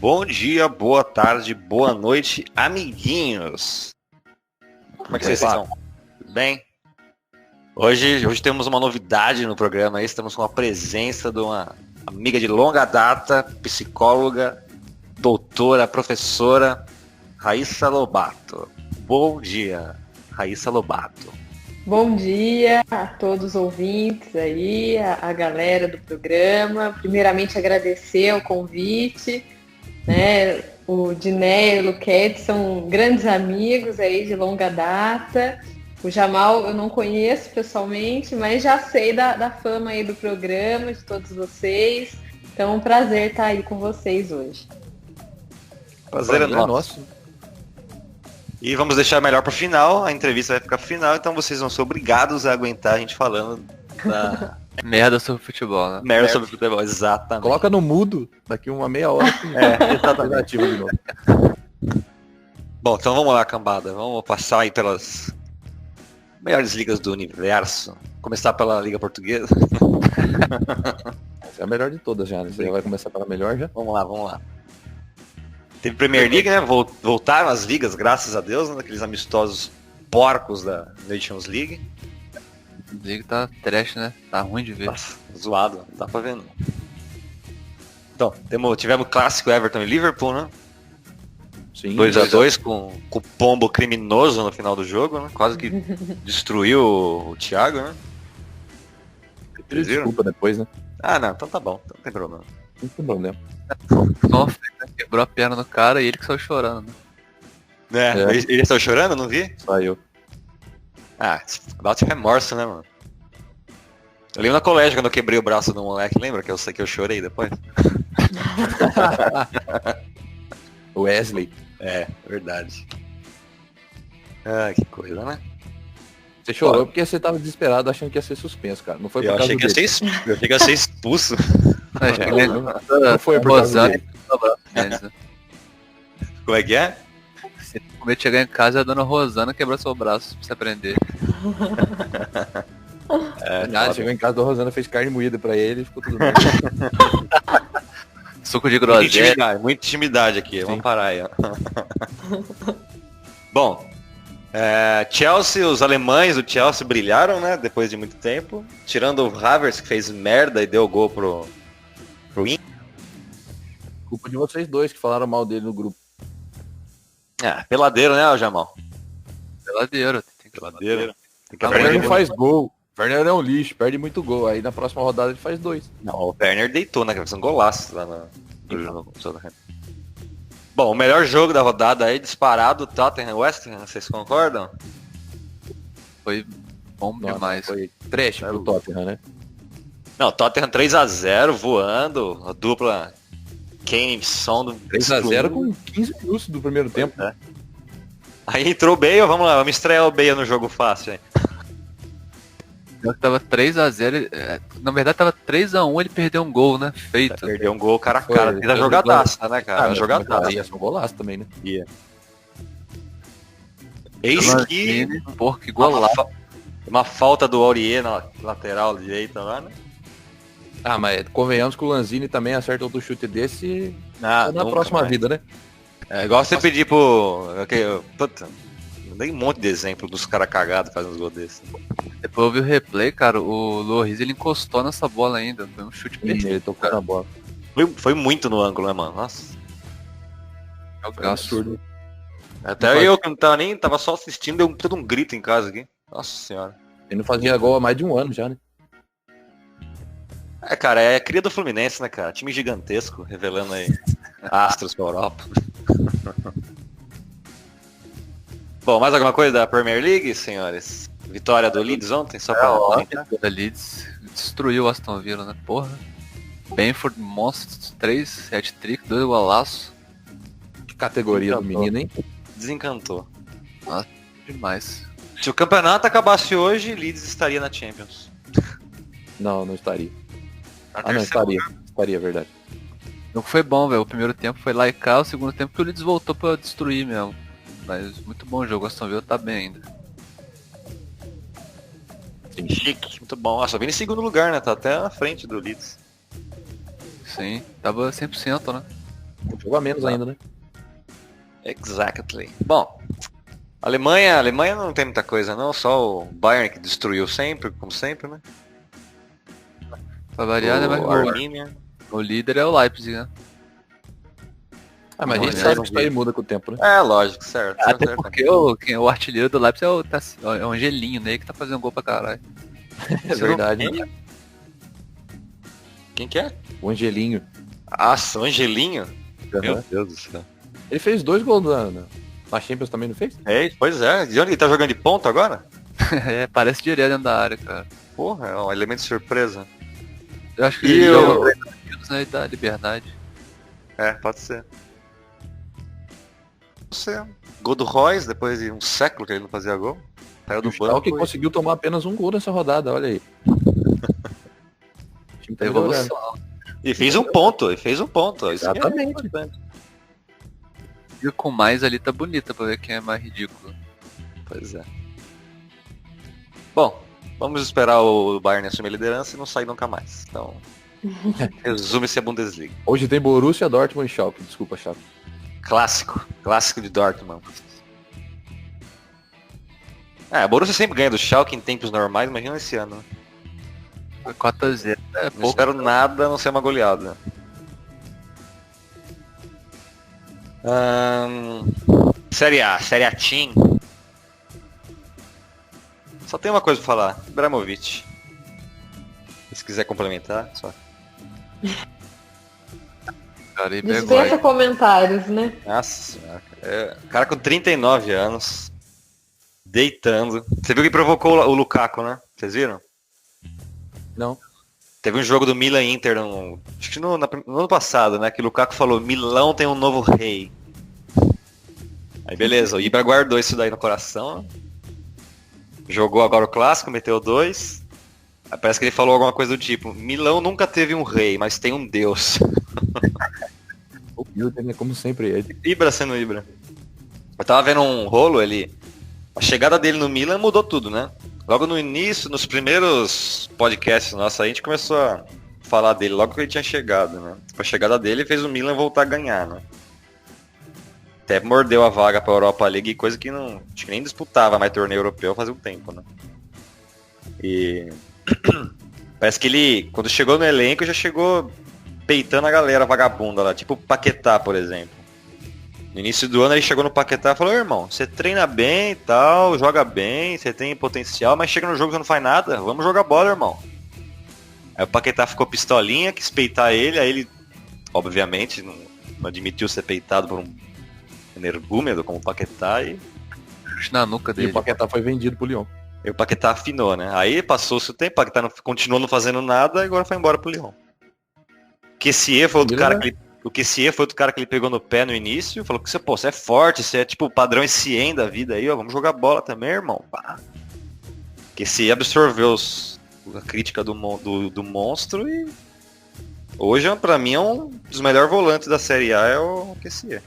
Bom dia, boa tarde, boa noite, amiguinhos. Como é que vocês estão? Tudo bem? Hoje temos uma novidade no programa aí, estamos com a presença de uma amiga de longa data, psicóloga, doutora, professora, Raíssa Lobato. Bom dia, Raíssa Lobato. Bom dia a todos os ouvintes aí, a galera do programa. Primeiramente agradecer o convite, né? O Diné e o Luquete são grandes amigos aí de longa data. O Jamal eu não conheço pessoalmente, mas já sei da fama aí do programa, de todos vocês. Então é um prazer estar aí com vocês hoje. Prazer é nosso. E vamos deixar melhor para o final, a entrevista vai ficar pro final, então vocês vão ser obrigados a aguentar a gente falando da... Merda sobre futebol, né? Merda sobre futebol, exatamente. Coloca no mudo, daqui uma meia hora. Exatamente. De novo. Bom, então vamos lá, cambada. Vamos passar aí pelas melhores ligas do universo. Começar pela Liga Portuguesa. Essa é a melhor de todas já, né? Você já vai começar pela melhor já? Vamos lá. Teve Premier League, né? Voltaram as ligas, graças a Deus, né? Daqueles amistosos porcos da Nations League. A League tá trash, né? Tá ruim de ver. Nossa, zoado, não dá pra ver não. Então, tivemos o clássico Everton e Liverpool, né? Sim. 2-2 com o pombo criminoso no final do jogo, né? Quase que destruiu o Thiago, né? Desculpa depois, né? Ah, não, então tá bom, então não tem problema. Não tem problema. Sofre, né? Quebrou a perna no cara e ele que saiu chorando, né? Ele saiu chorando, não vi? Saiu. Ah, bate remorso, né, mano? Eu lembro na colégio quando eu quebrei o braço do moleque, lembra que eu chorei depois? Wesley. É, verdade. Ah, que coisa, né? Você chorou porque você tava desesperado achando que ia ser suspenso, cara. Não foi por Eu causa achei que ia ser expulso. Não foi por causa dele. Como é que é? Você com medo de chegar em casa e a dona Rosana quebrar seu braço pra você aprender. Chegou em casa, a Rosana fez carne moída pra ele e ficou tudo bem. Suco de groselha. Muita intimidade aqui, Sim. Vamos parar aí, ó. Bom, Chelsea, os alemães do Chelsea brilharam, né, depois de muito tempo. Tirando o Havertz, que fez merda e deu gol pro Inter. Culpa de vocês dois que falaram mal dele no grupo. Peladeiro, né, Jamal? Peladeiro. Peladeiro. Tem que O Werner aprender. não faz gol. O Werner é um lixo, perde muito gol. Aí na próxima rodada ele faz 2. Não, o Werner deitou, né? Que fez um golaço lá no jogo. Bom, o melhor jogo da rodada aí, disparado, Tottenham West Ham, vocês concordam? Foi bom demais. Foi trash pro Tottenham, né? Não, Tottenham 3-0, voando, a dupla Kane e Son. 3-0 com 15 minutos do primeiro tempo. Aí entrou o Bale, vamos lá, vamos estrear o Bale no jogo fácil, hein? Tava 3-0, na verdade tava 3-1, ele perdeu um gol, né? Feito. Perdeu um gol cara a cara, fez a jogadaça, né, cara? Jogadaça. Ia ser um golaço também, né? Ia. Eis que Porra, que golaço. uma falta do Aurier na lateral direita lá, né? Ah, mas convenhamos que o Lanzini também acerta outro chute desse Na próxima vida, né? É igual você pedir pro... Puta, dei um monte de exemplo dos caras cagados fazendo uns gols desses. Depois eu vi o replay, cara, o Loris ele encostou nessa bola ainda. Foi um chute perfeito. Ele tocou na bola. Foi muito no ângulo, né, mano? Nossa. É o Foi absurdo. Até eu que não tava nem... Tava só assistindo, deu todo um grito em casa aqui. Nossa senhora. Ele não fazia gol há mais de um ano já, né? Cara, é cria do Fluminense, né, cara? Time gigantesco, revelando aí astros pra Europa. Bom, mais alguma coisa da Premier League, senhores? Vitória do Leeds ontem, só pra comentar. A Leeds destruiu o Aston Villa, né? Porra. Benford, monstro, 3, hat-trick, 2 golaço. Que categoria do menino, hein? Desencantou. Nossa, demais. Se o campeonato acabasse hoje, Leeds estaria na Champions. Não estaria. Não estaria. Estaria, é verdade. Não foi bom, velho. O primeiro tempo foi lá e cá, o segundo tempo que o Leeds voltou pra destruir mesmo. Mas muito bom o jogo, o Aston Villa tá bem ainda. Chique, muito bom. Ah, só vem em segundo lugar, né? Tá até na frente do Leeds. Sim, tava 100%, né? Jogou a menos ainda, né? Exactly. Bom, Alemanha não tem muita coisa não, só o Bayern que destruiu sempre, como sempre, né? Pra variar, né? Mas O Armínia. o líder é o Leipzig, né? Ah, mas a gente Não, sabe não que isso aí vi. muda com o tempo, né? É, lógico, certo. Até certo. porque o artilheiro do Leipzig é o Angelinho, né? Que tá fazendo gol pra caralho. É verdade. Quem? Quem que é? O Angelinho. Nossa, o Angelinho? Meu Aham. Deus do céu. Ele fez 2 gols na Champions também, não fez? É, pois é. De onde ele tá jogando de ponta agora? É, parece direto dentro da área, cara. Porra, é um elemento de surpresa. Eu acho que E ele eu- joga 30 minutos, né? E dá liberdade. É, pode ser. Você. Gol do Royce, depois de um século que ele não fazia gol. Saiu do O Schalke banco. conseguiu tomar apenas um gol nessa rodada, olha aí. O time tá melhorando. Evolução. E fez um ponto, Isso que é Exatamente. importante. E com mais ali tá bonita pra ver quem é mais ridículo. Pois é. Bom, vamos esperar o Bayern assumir a liderança e não sair nunca mais. Então, resume-se a Bundesliga. Hoje tem Borussia, Dortmund e Schalke. Desculpa, Schalke. Clássico de Dortmund. A Borussia sempre ganha do Schalke em tempos normais, imagina esse ano. Né? Foi 4-0. É Não pouco. espero nada a não ser uma goleada. Série A Team. Só tem uma coisa pra falar, Ibrahimovic. Se quiser complementar, só. Cara, e pegou Dispensa aí. comentários, né? Nossa senhora. Cara com 39 anos, deitando. Você viu que provocou o Lukaku, né? Vocês viram? Não. Teve um jogo do Milan Inter, acho que no ano passado, né? Que o Lukaku falou, Milão tem um novo rei. Aí beleza, o Ibra guardou isso daí no coração. Jogou agora o clássico, meteu 2. Aí parece que ele falou alguma coisa do tipo, Milão nunca teve um rei, mas tem um deus. O Milton, né, como sempre, é. Ibra sendo Ibra. Eu tava vendo um rolo, a chegada dele no Milan mudou tudo, né? Logo no início, nos primeiros podcasts nossos, a gente começou a falar dele logo que ele tinha chegado, né? A chegada dele fez o Milan voltar a ganhar, né? Até mordeu a vaga pra Europa League, coisa que não acho que nem disputava mais torneio europeu fazia um tempo, né? E parece que ele, quando chegou no elenco, já chegou peitando a galera vagabunda lá, tipo o Paquetá, por exemplo. No início do ano ele chegou no Paquetá e falou, irmão, você treina bem e tal, joga bem, você tem potencial, mas chega no jogo e você não faz nada, vamos jogar bola, irmão. Aí o Paquetá ficou pistolinha, quis peitar ele, aí ele, obviamente, não admitiu ser peitado por um energúmeno como o Paquetá e Na nuca E dele. o Paquetá foi vendido pro Lyon. o Paquetá afinou, né? Aí passou-se o tempo, o Paquetá continuou não fazendo nada e agora foi embora pro Lyon. Kessié foi outro cara que ele... O Kessié foi outro cara que ele pegou no pé no início, falou que você é forte, você é tipo o padrão Essien da vida aí, ó, vamos jogar bola também, irmão. Pá. Kessié absorveu a crítica do monstro e hoje, pra mim, é um dos melhores volantes da Série A é o Kessié.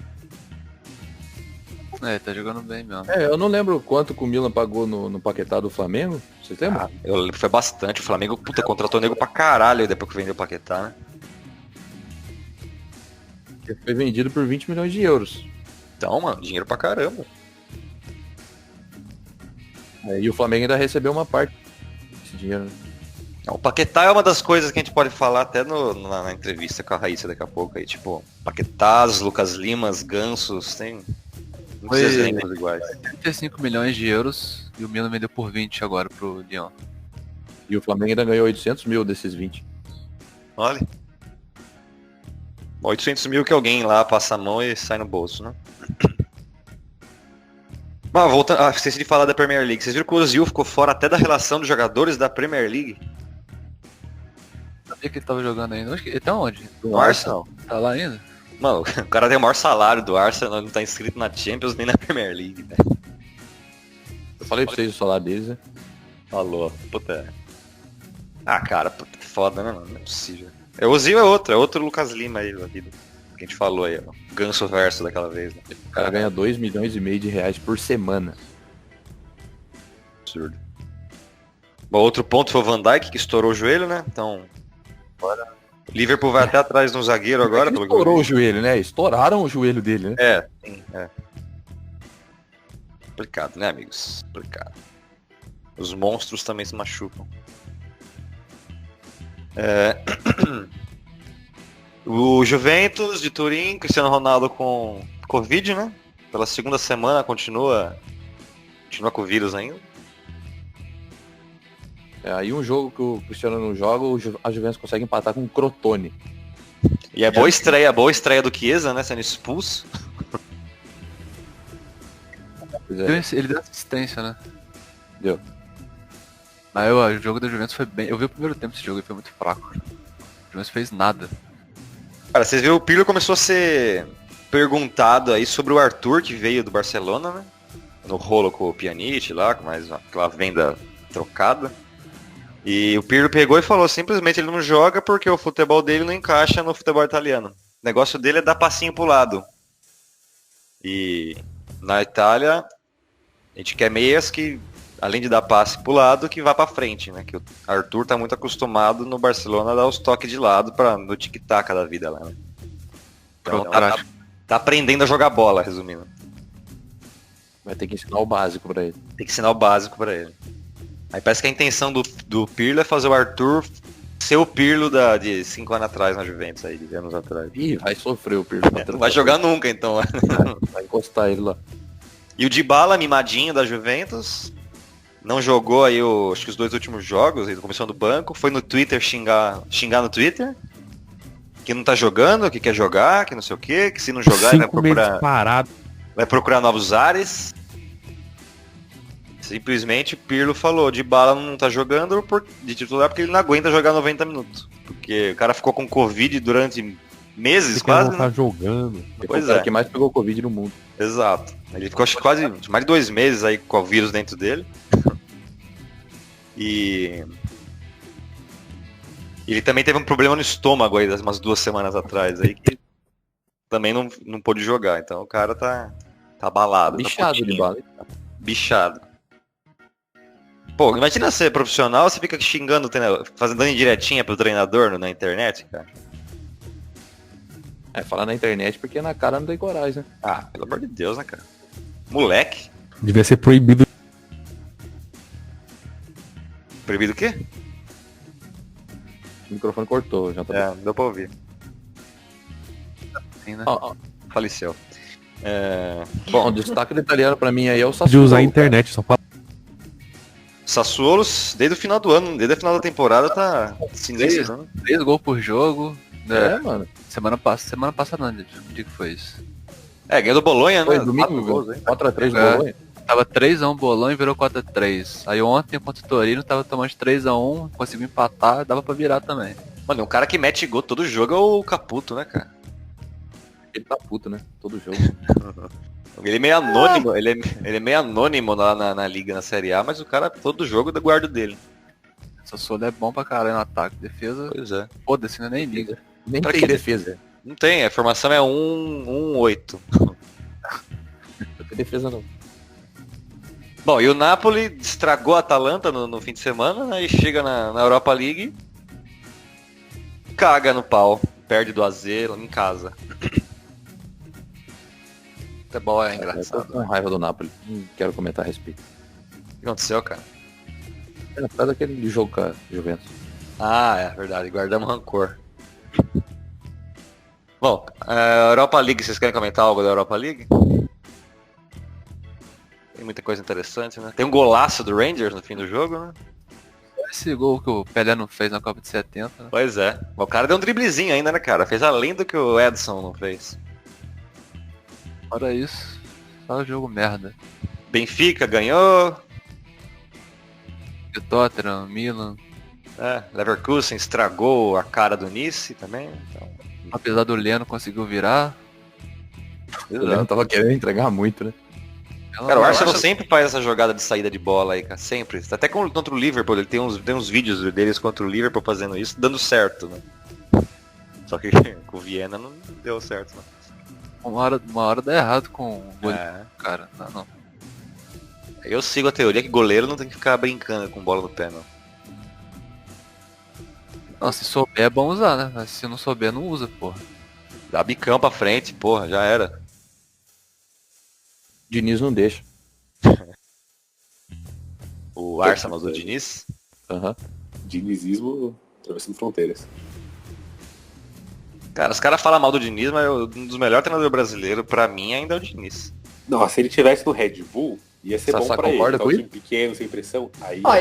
É, tá jogando bem mesmo. É, eu não lembro quanto que o Milan pagou no Paquetá do Flamengo. Vocês lembram? Eu lembro que foi bastante. O Flamengo, puta, contratou nego pra caralho depois que vendeu o Paquetá, né? Ele foi vendido por 20 milhões de euros. Então, mano, dinheiro pra caramba. E o Flamengo ainda recebeu uma parte desse dinheiro. Né? O Paquetá é uma das coisas que a gente pode falar até na entrevista com a Raíssa daqui a pouco aí, tipo, Paquetás, Lucas Limas, Gansos, tem muitos exemplos iguais. 35 milhões de euros e o Milan vendeu por 20 agora pro Lyon. E o Flamengo ainda ganhou 800 mil desses 20. Olha. 800 mil que alguém lá passa a mão e sai no bolso, né? Mas voltando, esqueci de falar da Premier League. Vocês viram que o Ozil ficou fora até da relação dos jogadores da Premier League? Sabia que ele tava jogando ainda? Acho que ele tá onde? No Arsenal. Tá lá ainda? Mano, o cara tem o maior salário do Arsenal, não tá inscrito na Champions nem na Premier League, velho. Eu falei pra vocês o salário deles, né? Falou, puta. Ah, cara, puta, foda, né, mano? Não é possível. O Ozil é outro Lucas Lima aí da vida. Que a gente falou aí, ó. Ganso verso daquela vez, né? O cara ganha 2 milhões e meio de reais por semana. Absurdo. Bom, outro ponto foi o Van Dijk, que estourou o joelho, né? Então, Liverpool vai até atrás de um zagueiro agora, pelo que eu Estourou vi. o joelho, né? Estouraram o joelho dele, né? Sim, é. Complicado, né, amigos? Complicado. Os monstros também se machucam. O Juventus de Turim, Cristiano Ronaldo com Covid, né? Pela segunda semana continua com o vírus ainda. Aí um jogo que o Cristiano não joga, a Juventus consegue empatar com o Crotone. E é boa estreia do Chiesa, né? Sendo expulso. Pois é, Ele deu assistência, né? deu. Mas o jogo da Juventus foi bem. Eu vi o primeiro tempo desse jogo e foi muito fraco. A Juventus fez nada. Cara, vocês viram, o Pirlo começou a ser perguntado aí sobre o Arthur, que veio do Barcelona, né? No rolo com o Pjanic lá, com mais aquela venda trocada. E o Pirlo pegou e falou, simplesmente ele não joga porque o futebol dele não encaixa no futebol italiano. O negócio dele é dar passinho pro lado. E na Itália, a gente quer meias que, além de dar passe pro lado, que vá pra frente, né? Que o Arthur tá muito acostumado no Barcelona a dar os toques de lado no tic-tac da vida lá, né? Então tá aprendendo a jogar bola, resumindo. Vai ter que ensinar o básico pra ele. Tem que ensinar o básico pra ele. Aí parece que a intenção do Pirlo é fazer o Arthur ser o Pirlo de 5 anos atrás na Juventus, aí, de anos atrás. Ih, vai sofrer o Pirlo. Não vai jogar nunca, então. Vai encostar ele lá. E o Dybala, mimadinho da Juventus, não jogou aí acho que os 2 últimos jogos, ele começou no banco, foi no Twitter xingar no Twitter, que não tá jogando, que quer jogar, que não sei o quê, que se não jogar ele vai procurar novos ares. Simplesmente o Pirlo falou, Dybala não tá jogando de titular porque ele não aguenta jogar 90 minutos. Porque o cara ficou com Covid durante meses, quase, né? Tá jogando. Pois é o cara é. que mais pegou Covid no mundo. Exato. Ele ficou acho que quase mais de 2 meses aí com o vírus dentro dele. E ele também teve um problema no estômago aí, umas 2 semanas atrás aí, que também não pôde jogar. Então o cara tá abalado. Bichado de bala. Bichado. Pô, imagina ser profissional, você fica xingando o treinador, dando indiretinha pro treinador na internet, cara. Falar na internet porque na cara não tem coragem, né? Ah, pelo amor de Deus, né, cara? Moleque. Devia ser proibido. Proibido o quê? O microfone cortou, já tá. Não deu pra ouvir. Sim, né? Faleceu. Bom, o destaque do italiano pra mim aí é o De Sassuolo. usar a internet, só pra... Sassuolo, desde o final do ano, desde a final da temporada, tá sinistro, né? 3 gols por jogo. Mano. Semana passada não, dia que foi isso. Ganhou do Bolonha, Foi né? domingo, 4x3 do Bolonha. Tava 3x1 Bolão e virou 4x3. Aí ontem contra o Torino tava tomando 3x1, conseguiu empatar, dava pra virar também. Mano, um cara que mete gol todo jogo é o Caputo, né, cara? Ele tá puto, né? Todo jogo. Ele é meio anônimo, ele é meio anônimo lá na Liga, na Série A, mas o cara, todo jogo, da guarda dele. Sassuolo é bom pra caralho no ataque. Defesa, Pois é. foda-se, né? Nem liga. Nem Pra tem que defesa. Não tem, a formação é 1-8. Não tem defesa não. Bom, e o Napoli estragou a Atalanta no fim de semana, né, e chega na Europa League, caga no pau, perde do AZ em casa. Futebol é Eu tô engraçado. com raiva do Napoli. Não quero comentar a respeito. O que aconteceu, cara? Por causa daquele jogo com a Juventus. Ah, é verdade, guardamos rancor. Bom, Europa League, vocês querem comentar algo da Europa League? Tem muita coisa interessante, né? Tem um golaço do Rangers no fim do jogo, né? Esse gol que o Pelé não fez na Copa de 70. Né? Pois é. O cara deu um driblezinho ainda, né, cara? Fez além do que o Edson não fez. Fora isso, só jogo merda. Benfica ganhou. E o Tottenham, Milan. Leverkusen estragou a cara do Nice também. Então, Apesar do Leno conseguiu virar. O Leno tava querendo entregar muito, né? Cara, o Arsenal sempre faz essa jogada de saída de bola aí, cara. Sempre. Até contra o Liverpool, ele tem uns vídeos deles contra o Liverpool fazendo isso, dando certo, né? Só que com o Viena não deu certo, né? Uma hora dá errado com o goleiro, cara. Não. Eu sigo a teoria que goleiro não tem que ficar brincando com bola no pé, não. Não, se souber é bom usar, né? Mas se não souber, não usa, porra. Dá bicão pra frente, porra, já era. Diniz não deixa. O Arsenal do Diniz. Aham. Dinizismo atravessando fronteiras. Cara, os caras falam mal do Diniz, mas um dos melhores treinadores brasileiros, pra mim, ainda é o Diniz. Não, se ele tivesse no Red Bull, ia ser Sassá bom pra ele. concorda Tá com um ele? time pequeno, sem pressão. Aí Ó,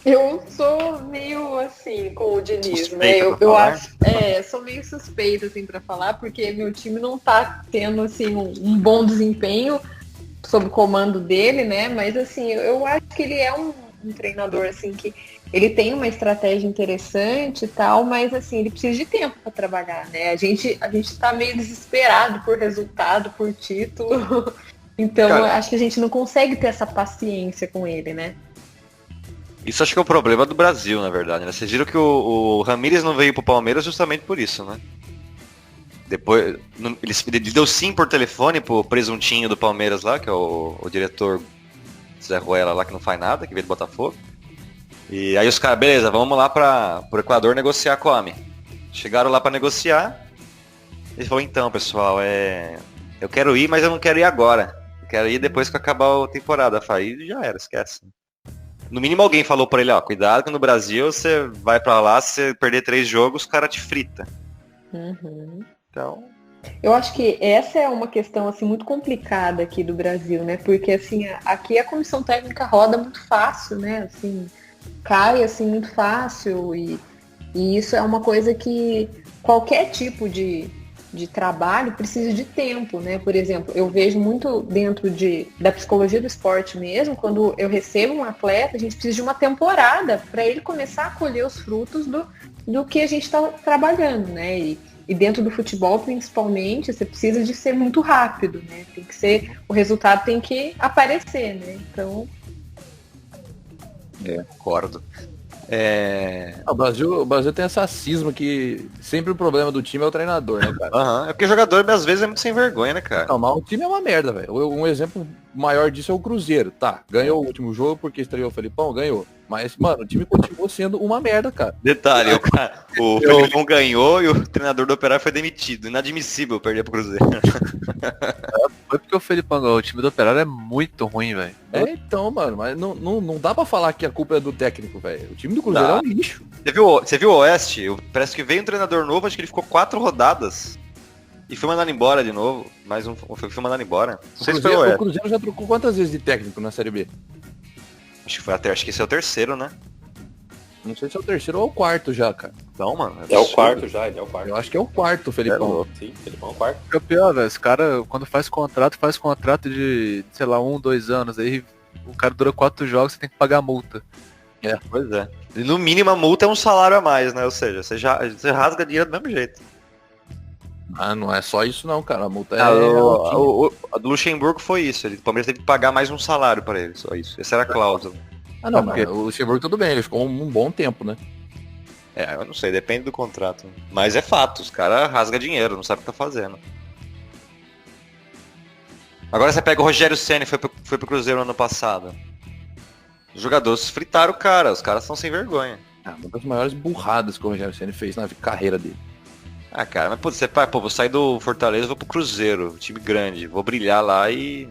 eu sou meio assim com o Diniz, Suspeita né? pra Eu falar. acho, sou meio suspeita assim para falar, porque meu time não tá tendo assim um bom desempenho sob o comando dele, né? Mas assim, eu acho que ele é um treinador assim que ele tem uma estratégia interessante e tal, mas assim, ele precisa de tempo para trabalhar, né? A gente tá meio desesperado por resultado, por título. Então, Cara, eu acho que a gente não consegue ter essa paciência com ele, né? Isso acho que é o problema do Brasil, na verdade, né? Vocês viram que o Ramírez não veio pro Palmeiras justamente por isso, né? Depois, ele deu sim por telefone pro presuntinho do Palmeiras lá, que é o diretor Zé Ruela lá, que não faz nada, que veio do Botafogo. E aí os caras, beleza, vamos lá pro Equador negociar com o homem. Chegaram lá pra negociar. Ele falou, então, pessoal, eu quero ir, mas eu não quero ir agora. Eu quero ir depois que acabar a temporada. Aí já era, esquece. No mínimo alguém falou pra ele, ó, cuidado que no Brasil você vai pra lá, se você perder 3 jogos, o cara te frita. Uhum. Então, Eu acho que essa é uma questão assim muito complicada aqui do Brasil, né? Porque assim, aqui a comissão técnica roda muito fácil, né? Assim, cai assim muito fácil e isso é uma coisa que qualquer tipo de trabalho precisa de tempo, né? Por exemplo, eu vejo muito dentro da psicologia do esporte mesmo, quando eu recebo um atleta, a gente precisa de uma temporada para ele começar a colher os frutos do que a gente está trabalhando, né? E dentro do futebol, principalmente, você precisa de ser muito rápido, né? Tem que ser, o resultado tem que aparecer, né? Então, concordo. O Brasil tem essa cisma que sempre o problema do time é o treinador, né, cara? Aham, é porque o jogador às vezes é muito sem vergonha, né, cara? Não, mas o time é uma merda, velho. Um exemplo maior disso é o Cruzeiro. Tá, ganhou o último jogo porque estreou o Felipão, ganhou. Mas, mano, o time continuou sendo uma merda, cara. Detalhe, o Felipão ganhou e o treinador do Operário foi demitido. Inadmissível perder pro Cruzeiro. Foi porque o Felipão ganhou. O time do Operário é muito ruim, velho. Então, mano, mas não dá pra falar que a culpa é do técnico, velho. O time do Cruzeiro Dá. é um lixo. Você viu o Oeste? Parece que veio um treinador novo, acho que ele ficou 4 rodadas. E foi mandado embora de novo. Foi mandado embora. Não sei se foi o O Oeste. Cruzeiro já trocou quantas vezes de técnico na Série B? Acho que esse é o terceiro, né? Não sei se é o terceiro ou o quarto já, cara. Então, mano. É o absurdo. quarto já, ele é o quarto. Eu acho que é o quarto, Felipão. Sim, ele é o quarto. O que é pior, velho, esse cara, quando faz contrato de, sei lá, 1, 2 anos, aí o cara dura 4 jogos, você tem que pagar multa. Pois é. E no mínimo a multa é um salário a mais, né? Ou seja, você rasga dinheiro do mesmo jeito. Ah, não é só isso não, cara. A multa é... A do Luxemburgo foi isso. O Palmeiras teve que pagar mais um salário pra ele, só isso. Essa era a cláusula. Ah, não, porque- mas o Luxemburgo tudo bem, ele ficou um bom tempo, né? Eu não sei, depende do contrato. Mas é fato, os caras rasgam dinheiro, não sabe o que tá fazendo. Agora você pega o Rogério Ceni, foi pro Cruzeiro ano passado. Os jogadores fritaram o cara, os caras são sem vergonha. Ah, uma das maiores burradas que o Rogério Ceni fez na carreira dele. Ah, cara, mas pô, vou sair do Fortaleza, vou pro Cruzeiro, time grande, vou brilhar lá e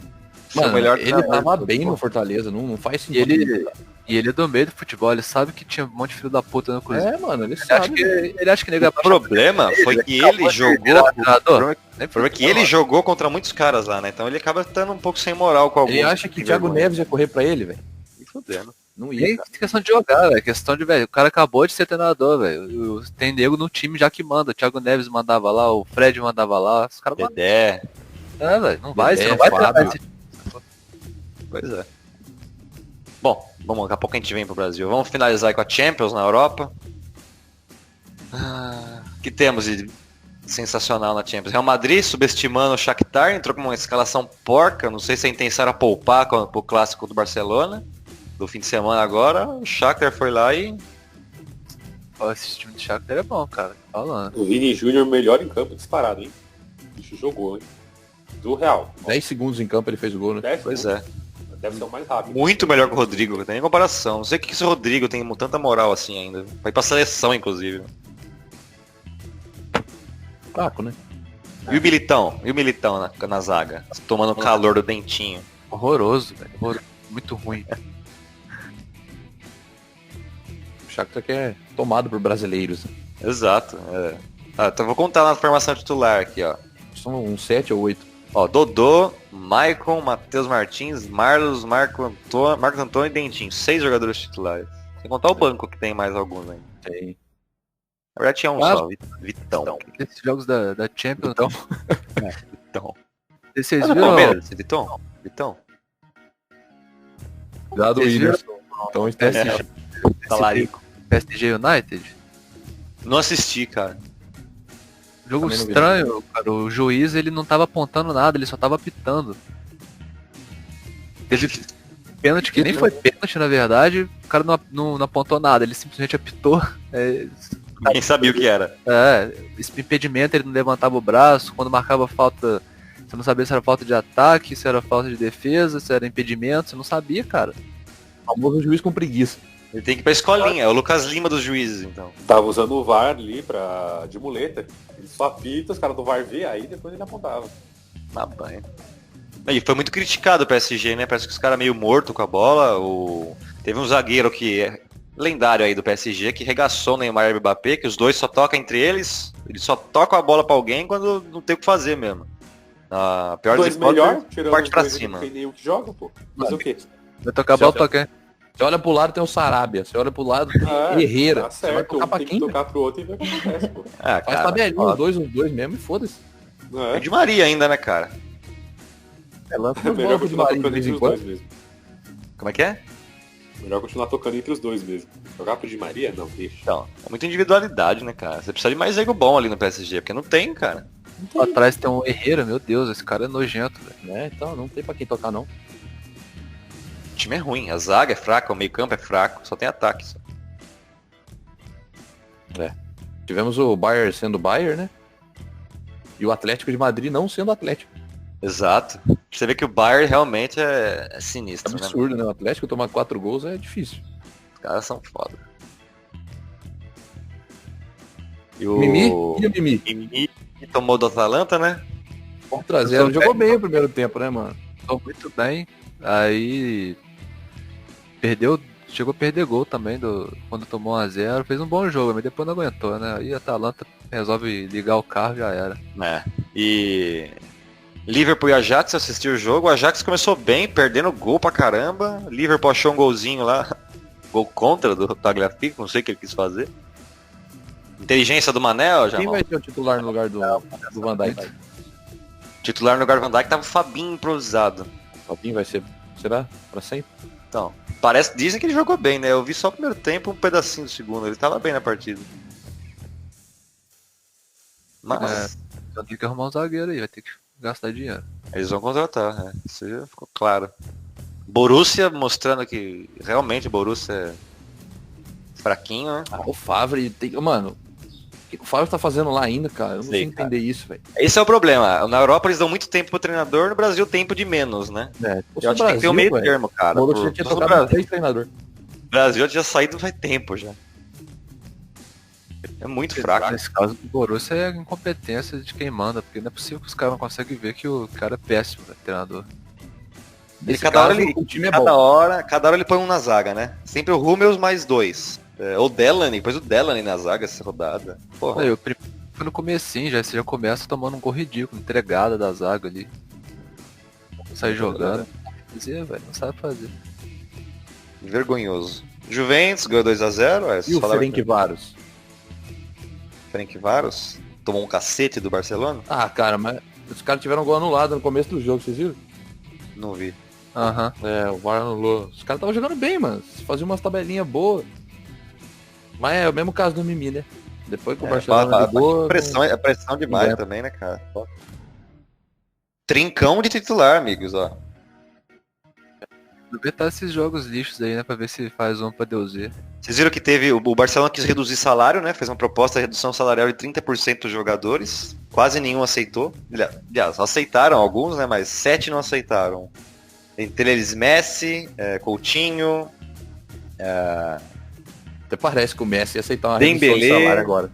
ser Mano, o melhor ele treinador tava do bem futebol. no Fortaleza, não faz E sentido. ele é do meio do futebol, ele sabe que tinha um monte de filho da puta no Cruzeiro. Ele Ele acha sabe. que, ele acha que nega O problema foi que ele jogou. O problema é que ele jogou contra muitos caras lá, né? Então ele acaba estando um pouco sem moral com alguns. Ele acha que sem Thiago vergonha. Neves ia correr pra ele, velho. Me fudendo. Não E aí, ia, cara. questão de jogar, velho. Questão de, velho, o cara acabou de ser treinador, velho. Tem nego no time já que manda. O Thiago Neves mandava lá, o Fred mandava lá. Os caras mandavam. Dedé. Velho. Não vai, Dedé, você não vai treinar Fábio. esse time. Pois é. Bom, daqui a pouco a gente vem pro Brasil. Vamos finalizar aí com a Champions na Europa. Que temos de sensacional na Champions? Real Madrid subestimando o Shakhtar, entrou com uma escalação porca. Não sei se a intenção era poupar pro clássico do Barcelona. Do fim de semana agora, o Shakhtar foi lá e... Ó, esse time de Shakhtar é bom, cara. Falando. O Vini Júnior melhor em campo disparado, hein? O bicho jogou, hein? Do Real. 10 segundos em campo ele fez o gol, né? 10 Pois segundos. é. Deve ser o mais rápido. Muito melhor que o Rodrigo, não tem nem comparação. Não sei o que esse Rodrigo tem tanta moral assim ainda. Vai pra seleção, inclusive. Fraco, né? E o Militão? E o Militão na zaga? Tomando o calor do dentinho. Horroroso, velho. Muito ruim. O Shakhtar que é tomado por brasileiros. Exato. É. Então vou contar na formação titular aqui, ó. São uns 7 ou 8. Ó, Dodô, Maicon, Matheus Martins, Marlos, Marcos Antônio e Dentinho. 6 jogadores titulares. Sem contar o banco que tem mais alguns ainda. Tem. Na verdade tinha um Ah, só, Vitão. Esses jogos da Champions. Vitão. Vocês Mas o viram? Palmeiras, Vitão. Cuidado, Vocês viram? Whindersson. Então está PSG, Talarico. PSG United? Não assisti, cara. Jogo Também não vi. estranho, cara. O juiz ele não tava apontando nada, ele só tava apitando. Teve pênalti que nem foi pênalti, na verdade. O cara não apontou nada, ele simplesmente apitou. Nem sabia o que era. Esse impedimento, ele não levantava o braço. Quando marcava falta, você não sabia se era falta de ataque, se era falta de defesa, se era impedimento, você não sabia, cara. O famoso juiz com preguiça. Ele tem que ir pra escolinha, é o Lucas Lima dos juízes, então. Tava usando o VAR ali de muleta. Ele só apita, os caras do VAR vê, aí depois ele apontava. Na banha. E foi muito criticado o PSG, né? Parece que os caras meio morto com a bola. Teve um zagueiro que é lendário aí do PSG, que regaçou o Neymar e o Mbappé, que os dois só tocam entre eles. Eles só tocam a bola pra alguém quando não tem o que fazer mesmo. A pior Dois das hipóteses, melhor, tirando parte os pra dois cima. não tem nenhum que joga, pô. Mas o quê? Vai tocar a bola, toca. Você olha pro lado tem o Sarabia. Você olha pro lado tem Herrera. Tá Você vai certo, tocar pra tem quem? que tocar pro outro e ver o que acontece, pô. Ah, Faz tabelinha, os dois mesmo e foda-se. Não É é? de Maria ainda, né, cara? É melhor continuar tocando entre os dois mesmo. Como é que é? Melhor continuar tocando entre os dois mesmo. Jogar pro Di Maria? Não, deixa. Então, é muita individualidade, né, cara? Você precisa de mais ego bom ali no PSG, porque não tem, cara. Lá atrás tem um Herrera, meu Deus, esse cara é nojento, velho. Então não tem pra quem tocar não. O time é ruim, a zaga é fraca, o meio campo é fraco, só tem ataque. Só. Tivemos o Bayern sendo Bayern, né? E o Atlético de Madrid não sendo Atlético. Exato. Você vê que o Bayern realmente é sinistro, né? Absurdo, né? O Atlético tomar 4 gols é difícil. Os caras são foda. E o Mimi? E o Mimi? Mimi tomou do Atalanta, né? 4x0. Jogou bem o primeiro tempo, né, mano? Jogou muito bem. Aí chegou a perder gol também quando tomou 1x0. Fez um bom jogo, mas depois não aguentou, né? Aí a Atalanta resolve ligar o carro e já era. É. E Liverpool e Ajax, assistiu o jogo. O Ajax começou bem, perdendo gol pra caramba. Liverpool achou um golzinho lá. Gol contra do Tagliafico, não sei o que ele quis fazer. Inteligência do Manel, já. Quem vai ter o titular no lugar do Van Dijk? Titular no lugar do Van Dijk tava o Fabinho improvisado. Fabinho vai ser, será? Pra sempre? Então, dizem que ele jogou bem, né? Eu vi só o primeiro tempo, um pedacinho do segundo. Ele tava bem na partida. Mas Só tem que arrumar um zagueiro aí, vai ter que gastar dinheiro. eles vão contratar, né? Isso já ficou claro. Borussia mostrando que realmente o Borussia é fraquinho, né? O Favre tem. Mano, o que o Favre tá fazendo lá ainda, cara? Eu não Sei, sei entender isso, velho. Esse é o problema. Na Europa eles dão muito tempo pro treinador, no Brasil tempo de menos, né? Eu acho que tem que ter um meio termo, cara. O Borussia tinha No tocado 3 treinadores. Brasil já tinha saído faz tempo já. É muito fraco. Nesse caso do Borussia é a incompetência de quem manda, porque não é possível que os caras não conseguem ver que o cara é péssimo, né, treinador. Ele, Nesse cada hora caso, ele, o time é cada bom. hora ele põe um na zaga, né? Sempre o Hummels mais 2. Ou Delaney, depois o Delaney na zaga essa rodada. Porra. Aí, foi no comecinho, você já começa tomando um gol ridículo, entregada da zaga ali. Sai jogando. Dizer, velho, não sabe fazer. Vergonhoso. Juventus ganhou 2x0. E o Ferencváros? Ferencváros tomou um cacete do Barcelona? Ah, cara, mas os caras tiveram gol anulado no começo do jogo, vocês viram? Não vi. Aham. É, o VAR anulou. Os caras estavam jogando bem, mano. Faziam umas tabelinhas boas. Mas é o mesmo caso do Mimi, né? Depois que o Barcelona ligou... É pressão demais É. também, né, cara? Trincão de titular, amigos, ó. Aproveitar esses jogos lixos aí, né, pra ver se faz um pra Deus ver. Vocês viram que teve. O Barcelona quis reduzir salário, né? Fez uma proposta de redução salarial de 30% dos jogadores. Quase nenhum aceitou. Aliás, aceitaram alguns, né? Mas 7 não aceitaram. Entre eles Messi, Coutinho, Até parece que o Messi ia aceitar uma redução de Dembélé. salário agora.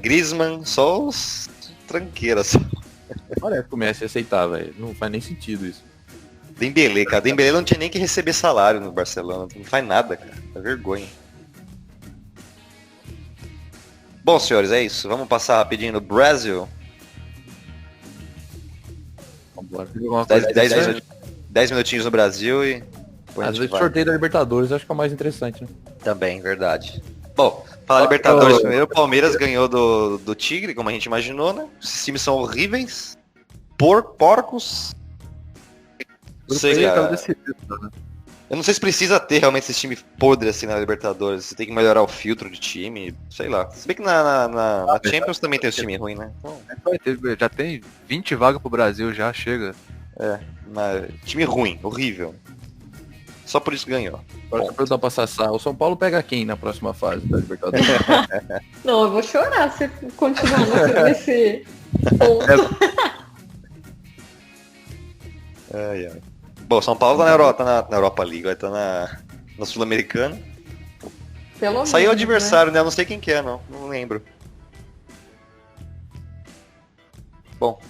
Griezmann, só os tranqueiras. Parece que o Messi ia aceitar, velho. Não faz nem sentido isso. Dembélé, cara. Dembélé não tinha nem que receber salário no Barcelona. Não faz nada, cara. É vergonha. Bom, senhores, é isso. Vamos passar rapidinho no Brasil. Vambora. Alguma coisa 10 minutinhos no Brasil e... depois a Às gente vezes o vai. sorteio da Libertadores eu acho que é o mais interessante, né? Também, verdade. Bom, falar Libertadores primeiro. O Palmeiras ganhou do Tigre, como a gente imaginou, né? Esses times são horríveis. Porcos. Não sei, cara. Eu não sei se precisa ter realmente esses times podres assim na Libertadores. Você tem que melhorar o filtro de time, sei lá. Se bem que na Champions também tem os times ruins, né? Então, Já tem 20 vagas pro Brasil, já chega. time ruim, horrível. Só por isso ganhou. Agora se eu perguntar pra Sassá, o São Paulo pega quem na próxima fase da Libertadores? Não, eu vou chorar se continuar nesse ponto. Ai, ai. Bom, São Paulo tá na Europa League, vai estar na Sul-Americana. Pelo Saiu o menos, adversário, né? Eu não sei quem que é, não lembro. Bom.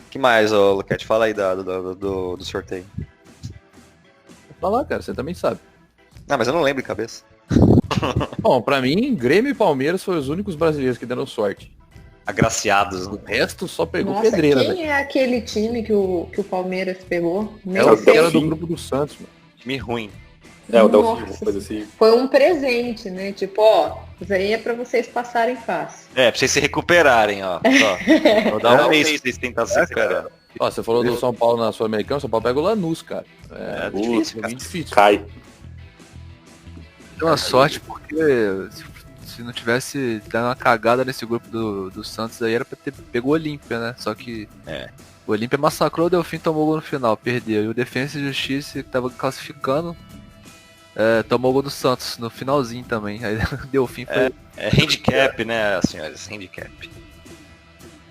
O que mais, ô Luquete? Fala aí do sorteio. Fala lá, cara, você também sabe. Ah, mas eu não lembro de cabeça. Bom, pra mim, Grêmio e Palmeiras foram os únicos brasileiros que deram sorte. Agraciados, né? O resto só pegou Nossa, pedreira, quem velho. é aquele time que o Palmeiras pegou? Nem É o que sei. era do grupo do Santos, mano. Time ruim. O Delfim, Nossa. uma coisa assim. Foi um presente, né? Tipo, ó, isso aí é pra vocês passarem fácil. Pra vocês se recuperarem, ó. Vou dar um mês pra vocês tentarem se recuperar. Ó, você falou do São Paulo na Sul-Americana, São Paulo pega o Lanús, cara. É difícil, difícil, muito difícil. Cai. Deu uma sorte porque se não tivesse dado uma cagada nesse grupo do Santos aí, era pra ter pego o Olímpia, né? Só que o Olímpia massacrou, o Delfim tomou gol no final, perdeu. E o Defensa e Justiça, que tava classificando, tomou gol do Santos no finalzinho também. Aí o Delfim foi... É handicap, né, senhores? Handicap.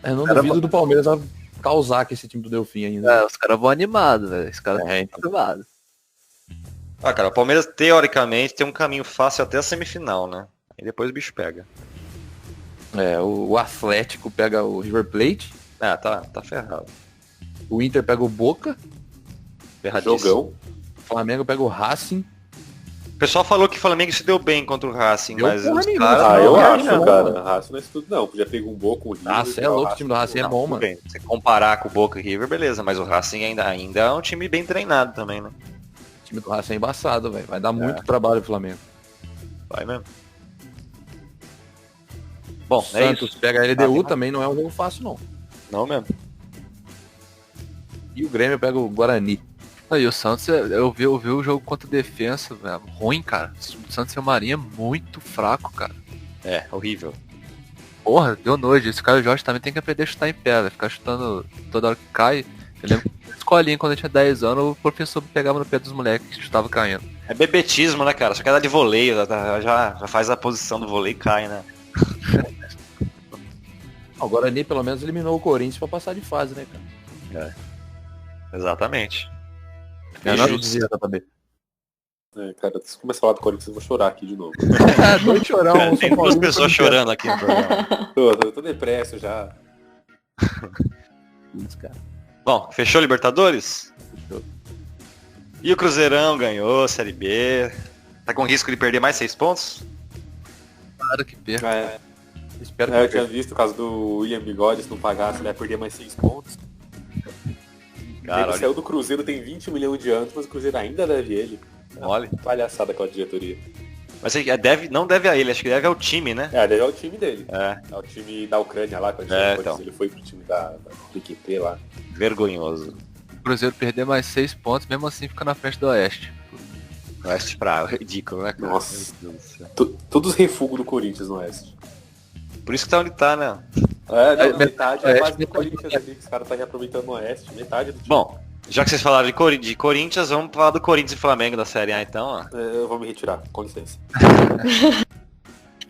Eu não duvido do Palmeiras a causar com esse time do Delfim ainda. os caras vão animados, velho. Os caras então. vão animados. Ah, cara, o Palmeiras, teoricamente, tem um caminho fácil até a semifinal, né? E depois o bicho pega. O Atlético pega o River Plate, Ah, tá ferrado. o Inter pega o Boca, Ferradíssimo. Jogão. o Flamengo pega o Racing. O pessoal falou que o Flamengo se deu bem contra o Racing, Deu mas porra os nenhuma, caras... Ah, eu não, acho, não, cara. mano. Raça não é isso tudo, não. Podia pegar um Boca, um River. Ah, você é louco, o time do Racing é Não, bom, tudo mano. bem. Se comparar com o Boca e River, beleza, mas o Racing ainda é um time bem treinado também, né? O time do Racing é embaçado, velho. Vai dar muito trabalho pro Flamengo. Vai mesmo. Bom, O Santos pega a LDU, Ah, tem- também não é um jogo fácil, não. Não mesmo. E o Grêmio pega o Guarani. Aí o Santos, eu vi o jogo contra o Defensa, velho, ruim, cara. O Santos e o Marinho é muito fraco, cara. É, horrível. Porra, deu nojo. Esse Caio Jorge também tem que aprender a chutar em pé, velho. Ficar chutando toda hora que cai. Eu lembro que na escolinha, quando eu tinha 10 anos, o professor pegava no pé dos moleques que chutava caindo. É bebetismo, né, cara? Só que é dar de voleio, já faz a posição do voleio e cai, né? O Guarani pelo menos eliminou o Corinthians pra passar de fase, né, cara? Exatamente. É nada a dizer, JB. Cara, se começar a falar do Corinthians, eu vou chorar aqui de novo. Dois chorão, Tem São duas Paulo. pessoas chorando aqui no programa. Eu tô depresso já. Isso, cara. Bom, fechou Libertadores? Fechou. E o Cruzeirão ganhou, Série B. Tá com risco de perder mais 6 pontos? Claro que perca. Espero Eu que tinha visto o caso do William Bigode, se não pagasse, ele ia perder mais 6 pontos. Cara, Ele saiu do Cruzeiro tem 20 milhões de anos, mas o Cruzeiro ainda deve ele. olha. Palhaçada com a diretoria. Mas não deve a ele, acho que deve ao time, né? Deve é o time dele. É, É o time da Ucrânia lá, quando então. ele foi pro time da PQP lá. vergonhoso. O Cruzeiro perder mais 6 pontos, mesmo assim fica na frente do Oeste. Oeste pra ridículo, né, cara? Nossa. Meu Deus do céu. Todos refugos do Corinthians no Oeste. Por isso que tá onde tá, né? Metade é Oeste, quase do metade Corinthians ali, que os caras tá reaproveitando no Oeste, metade do time. Bom, já que vocês falaram de Corinthians, vamos falar do Corinthians e Flamengo da Série A então, ó. Eu vou me retirar, com licença.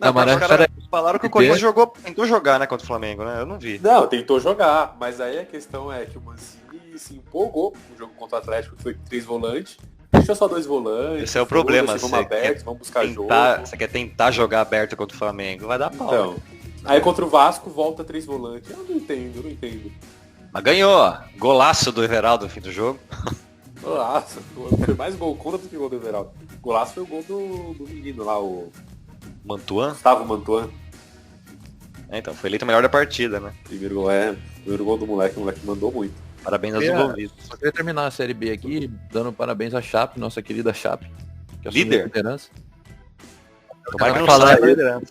Não, mas os caras peraí. falaram que o Corinthians tentou jogar, né, contra o Flamengo, né? Eu não vi. Não, tentou jogar, mas aí a questão é que o Mancini time se empolgou com o jogo contra o Atlético, que foi 3 volantes. Deixou só 2 volantes. Esse é o problema. Vamos abertos, vamos buscar jogo. Você quer tentar jogar aberto contra o Flamengo, vai dar pau. Então, aí contra o Vasco, volta 3 volantes. Eu não entendo. Mas ganhou, ó. Golaço do Everaldo no fim do jogo. Nossa, foi mais gol contra do que gol do Everaldo. Golaço foi o gol do menino lá, o Mantuan? Gustavo Mantuan. Então, foi eleito o melhor da partida, né? Primeiro gol do moleque, o moleque mandou muito. Parabéns aos Queria- envolvidos. Só queria terminar a Série B aqui, dando parabéns à Chape, nossa querida Chape. Que assumiu Líder? a liderança. Tomara que não falar saia aí. liderando.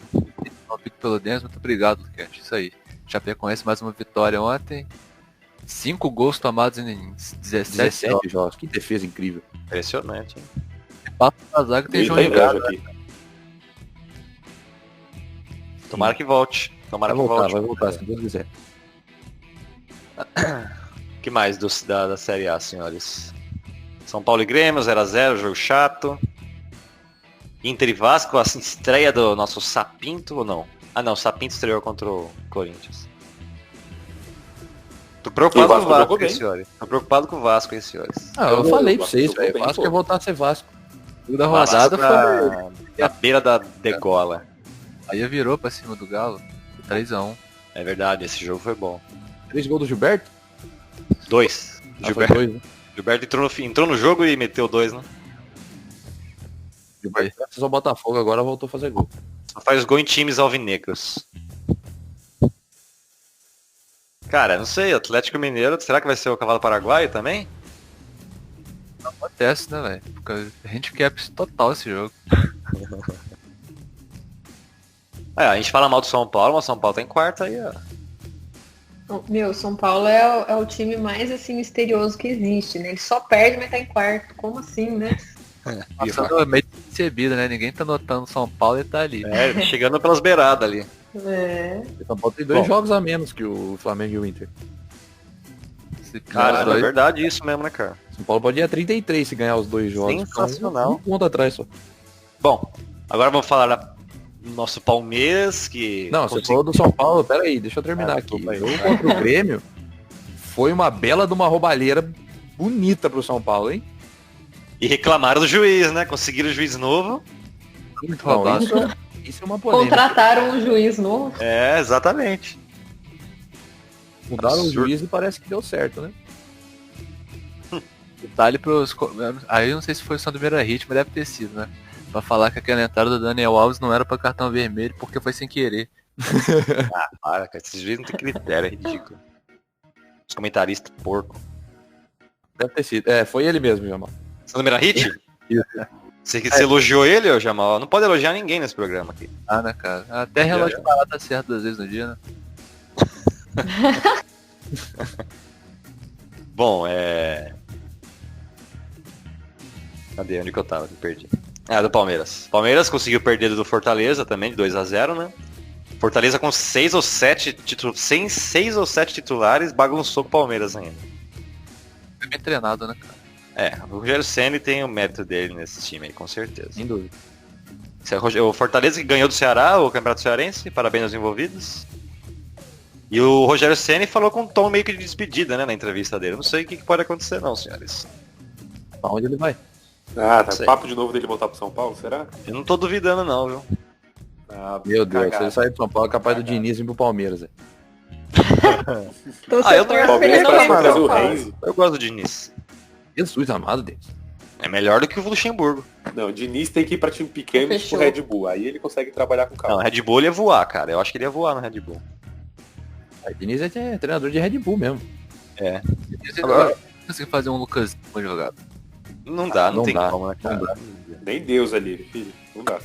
Não fico pelo dentro, muito obrigado, Cat. Isso aí. Chapecoense mais uma vitória ontem. 5 gols tomados em 17 17 jogos. Que defesa incrível. Impressionante, hein? Passo da zaga tem Tem João inveja Ricardo. aqui. Tomara que volte. Tomara Vai que voltar, volte. vai voltar, se Deus quiser. O que mais da Série A, senhores? São Paulo e Grêmio, 0x0, jogo chato. Inter e Vasco, a estreia do nosso Sapinto ou não? Ah não, o Sapinto estreou contra o Corinthians. Tô preocupado E o com o Vasco Vasco, jogou bem. hein, senhores? Tô preocupado com o Vasco, hein, senhores? Ah, eu Eu- falei eu- pra vocês, eu- velho. bem, Vasco pô. ia voltar a ser Vasco. O da Vasco rodada foi. na beira da degola. Aí virou pra cima do Galo. 3x1. É verdade, esse jogo foi bom. 3 gols do Gilberto? 2. Ah, foi Gilberto, 2, né? Gilberto entrou no jogo e meteu 2, né? Gilberto, graças ao Botafogo, agora voltou a fazer gol. Só faz gol em times alvinegros. Cara, não sei, Atlético Mineiro, será que vai ser o Cavalo Paraguaio também? Acontece, né, velho? Porque handicap total esse jogo. A gente fala mal do São Paulo, mas o São Paulo tá em quarto aí, ó. Meu, São Paulo é o time mais assim misterioso que existe, né? Ele só perde, mas tá em quarto. Como assim, né? Passando meio percebido, né? Ninguém tá notando São Paulo e tá ali. É, chegando pelas beiradas ali. É. O São Paulo tem 2 Bom. jogos a menos que o Flamengo e o Inter. Esse Cara, cara, é verdade isso mesmo, né, cara? São Paulo pode ir a 33 se ganhar os 2 jogos. Sensacional. Um ponto atrás só. Bom, agora vamos falar do nosso Palmeiras, que... Não, você falou do São Paulo, pera aí, deixa eu terminar Ah, aqui. desculpa aí. O jogo contra o Grêmio foi uma bela de uma roubalheira bonita pro São Paulo, hein? E reclamaram do juiz, né? Conseguiram o juiz novo. muito Não, roubado. isso é uma polêmica. Contrataram um juiz novo. É, exatamente. Mudaram o absurdo. juiz e parece que deu certo, né? Detalhe pros. Aí eu não sei se foi o som do primeiro hit, mas deve ter sido, né? Pra falar que aquela entrada do Daniel Alves não era pra cartão vermelho porque foi sem querer. Para, cara, esses juízes não tem critério, é ridículo. Os comentaristas porco. Deve ter sido. É, foi ele mesmo, Jamal. Seu número hit? Você elogiou ele, ô Jamal? Não pode elogiar ninguém nesse programa aqui. Ah, né, cara? Até relógio parado tá certo 2 vezes no dia, né? Bom, Cadê? Onde que eu tava? Me perdi. Ah, do Palmeiras. Palmeiras conseguiu perder do Fortaleza também, de 2x0, né? Fortaleza com 6 ou 7 titulares, bagunçou com o Palmeiras ainda. Foi bem treinado, né, cara? O Rogério Ceni tem o mérito dele nesse time aí, com certeza. Sem dúvida. O Fortaleza que ganhou do Ceará, o Campeonato Cearense, parabéns aos envolvidos. E o Rogério Ceni falou com um tom meio que de despedida, né, na entrevista dele. Eu não sei o que pode acontecer não, senhores. Pra onde ele vai? Ah, tá. Sei. Papo de novo dele voltar pro São Paulo, será? Eu não tô duvidando não, viu? Ah, Meu Deus, se cagada. ele sair do São Paulo é capaz do Diniz ir pro Palmeiras. Velho. Então Ah, eu torce não- pra ele Palmeiras não pra ir pro trazer o São Paulo. Renzi. Eu gosto do Diniz. Jesus amado Deus. É melhor do que o Luxemburgo. Não, o Diniz tem que ir pra time pequeno tipo Fechou. Red Bull. Aí ele consegue trabalhar com Não, calma. Red Bull ele ia voar, cara. Eu acho que ele ia voar no Red Bull. O Diniz é treinador de Red Bull mesmo. Agora, consegui fazer um Lucas uma jogada. Não dá, não, Não tem dá, como, né, cara? Nem Deus ali, filho. Não dá.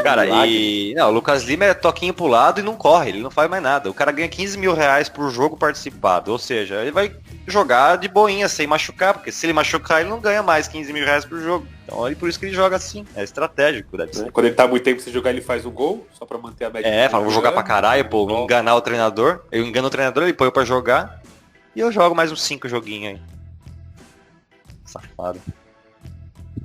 Cara, Milagre. Não, o Lucas Lima é toquinho pro lado e não corre, ele não faz mais nada. O cara ganha 15 mil reais por jogo participado. Ou seja, ele vai jogar de boinha, sem machucar, porque se ele machucar, ele não ganha mais 15 mil reais por jogo. Então é por isso que ele joga assim. É estratégico, deve ser. Né? Quando ele tá muito tempo sem jogar, ele faz o gol, só pra manter a média. Fala, vou jogar pra caralho, pô, vou enganar o treinador. Eu engano o treinador, ele põe eu pra jogar. E eu jogo mais uns 5 joguinhos aí. Safado.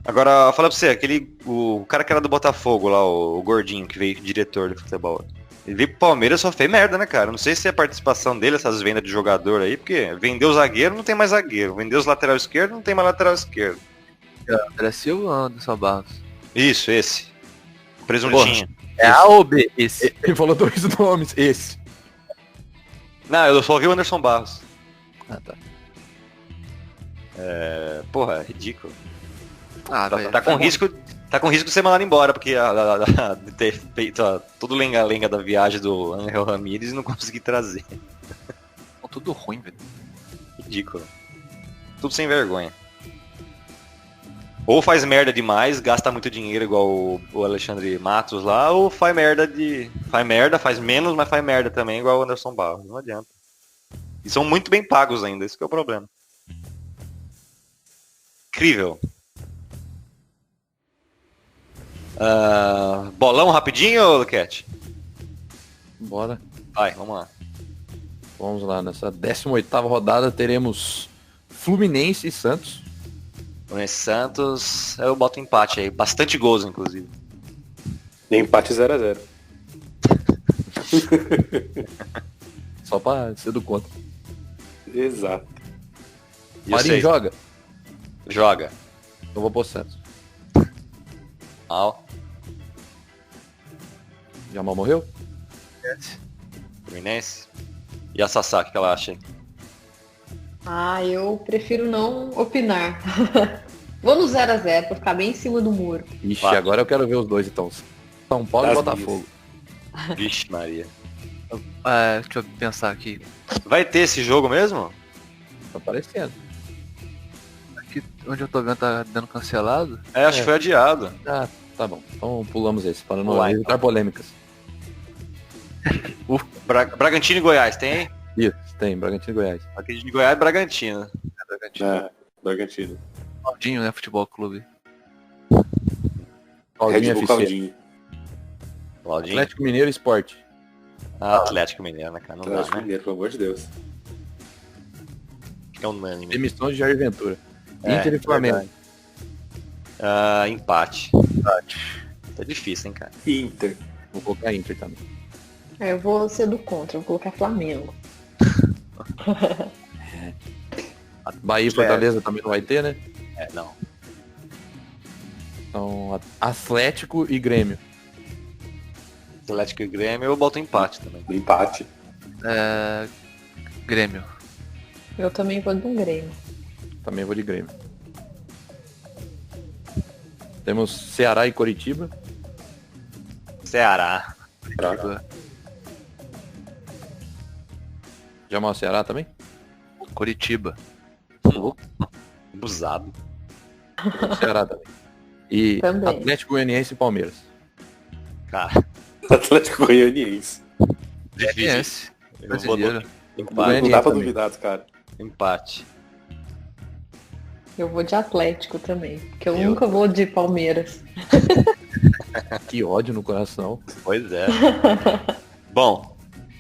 Agora, fala pra você, o cara que era do Botafogo lá, o gordinho, que veio diretor de futebol. Ele veio pro Palmeiras só fez merda, né, cara? Não sei se é a participação dele, essas vendas de jogador aí, porque vendeu o zagueiro, não tem mais zagueiro. Vendeu os lateral esquerdo, não tem mais lateral esquerdo. André Silva ou Anderson Barros? Isso, esse. Presuntinho. É A ou B? Esse. Ele falou 2 nomes, esse. Não, eu só ouvi o Anderson Barros. Ah, tá. Porra, ridículo. Ah, velho. Tá com risco de ser mandado embora, porque de ter feito todo lenga-lenga da viagem do Angel Ramírez e não conseguir trazer. Tudo ruim, velho. Ridículo. Tudo sem vergonha. Ou faz merda demais, gasta muito dinheiro igual o Alexandre Matos lá, ou faz faz menos, mas faz merda também igual o Anderson Barros. Não adianta. E são muito bem pagos ainda, esse que é o problema. Incrível. Bolão rapidinho, Luquete? Bora. Vai, vamos lá. Vamos lá, nessa 18ª rodada teremos Fluminense e Santos. O Santos, eu boto empate aí. Bastante gols, inclusive. Empate 0x0. Só pra ser do contra. Exato. E Marinho vocês? joga? Joga. Eu vou pro Santos. Mal. Jamal morreu? Fluminense. E a Sassá, o que ela acha aí? Eu prefiro não opinar. Vou no 0x0 pra ficar bem em cima do muro. Ixi, Vai. agora eu quero ver os dois então. São Paulo e Das Botafogo. Vixe, Maria. Deixa eu pensar aqui. Vai ter esse jogo mesmo? Tá aparecendo. Aqui onde eu tô vendo tá dando cancelado. Acho que foi adiado. Ah, tá bom. Então pulamos esse, para não Vamos lá, evitar polêmicas. Bragantino e Goiás, tem aí? Isso, tem, Bragantino e Goiás. Aqui de Goiás e Bragantino. Bragantino. Claudinho, né? Futebol Clube. Claudinho Red Bull FC. Claudinho. Claudinho. Atlético Mineiro Esporte. Atlético Mineiro, né, cara? Não dá, Atlético né? Mineiro, pelo amor de Deus. Fica unânime. Demissão de Jair Ventura. Inter e Flamengo. verdade. Empate. Tá difícil, hein, cara? Inter. Vou colocar Inter também. Eu vou ser do contra, vou colocar Flamengo. Bahia e Fortaleza também não vai ter, né? Não. Então, Atlético e Grêmio. Atlético e Grêmio, eu boto empate também. Empate. Grêmio. Eu também vou do Grêmio. Também vou de Grêmio. Temos Ceará e Coritiba. Ceará. Jamal Ceará também? Curitiba. Abusado. Ceará também. E Também. Atlético Goianiense e Palmeiras. Cara, Atlético Goianiense. difícil. Esse. Eu vou Brasileiro. botar Não Goianiense dá pra também. duvidar dos caras. empate. Eu vou de Atlético também, porque eu Eu- nunca vou de Palmeiras. Que ódio no coração. Pois é. Bom,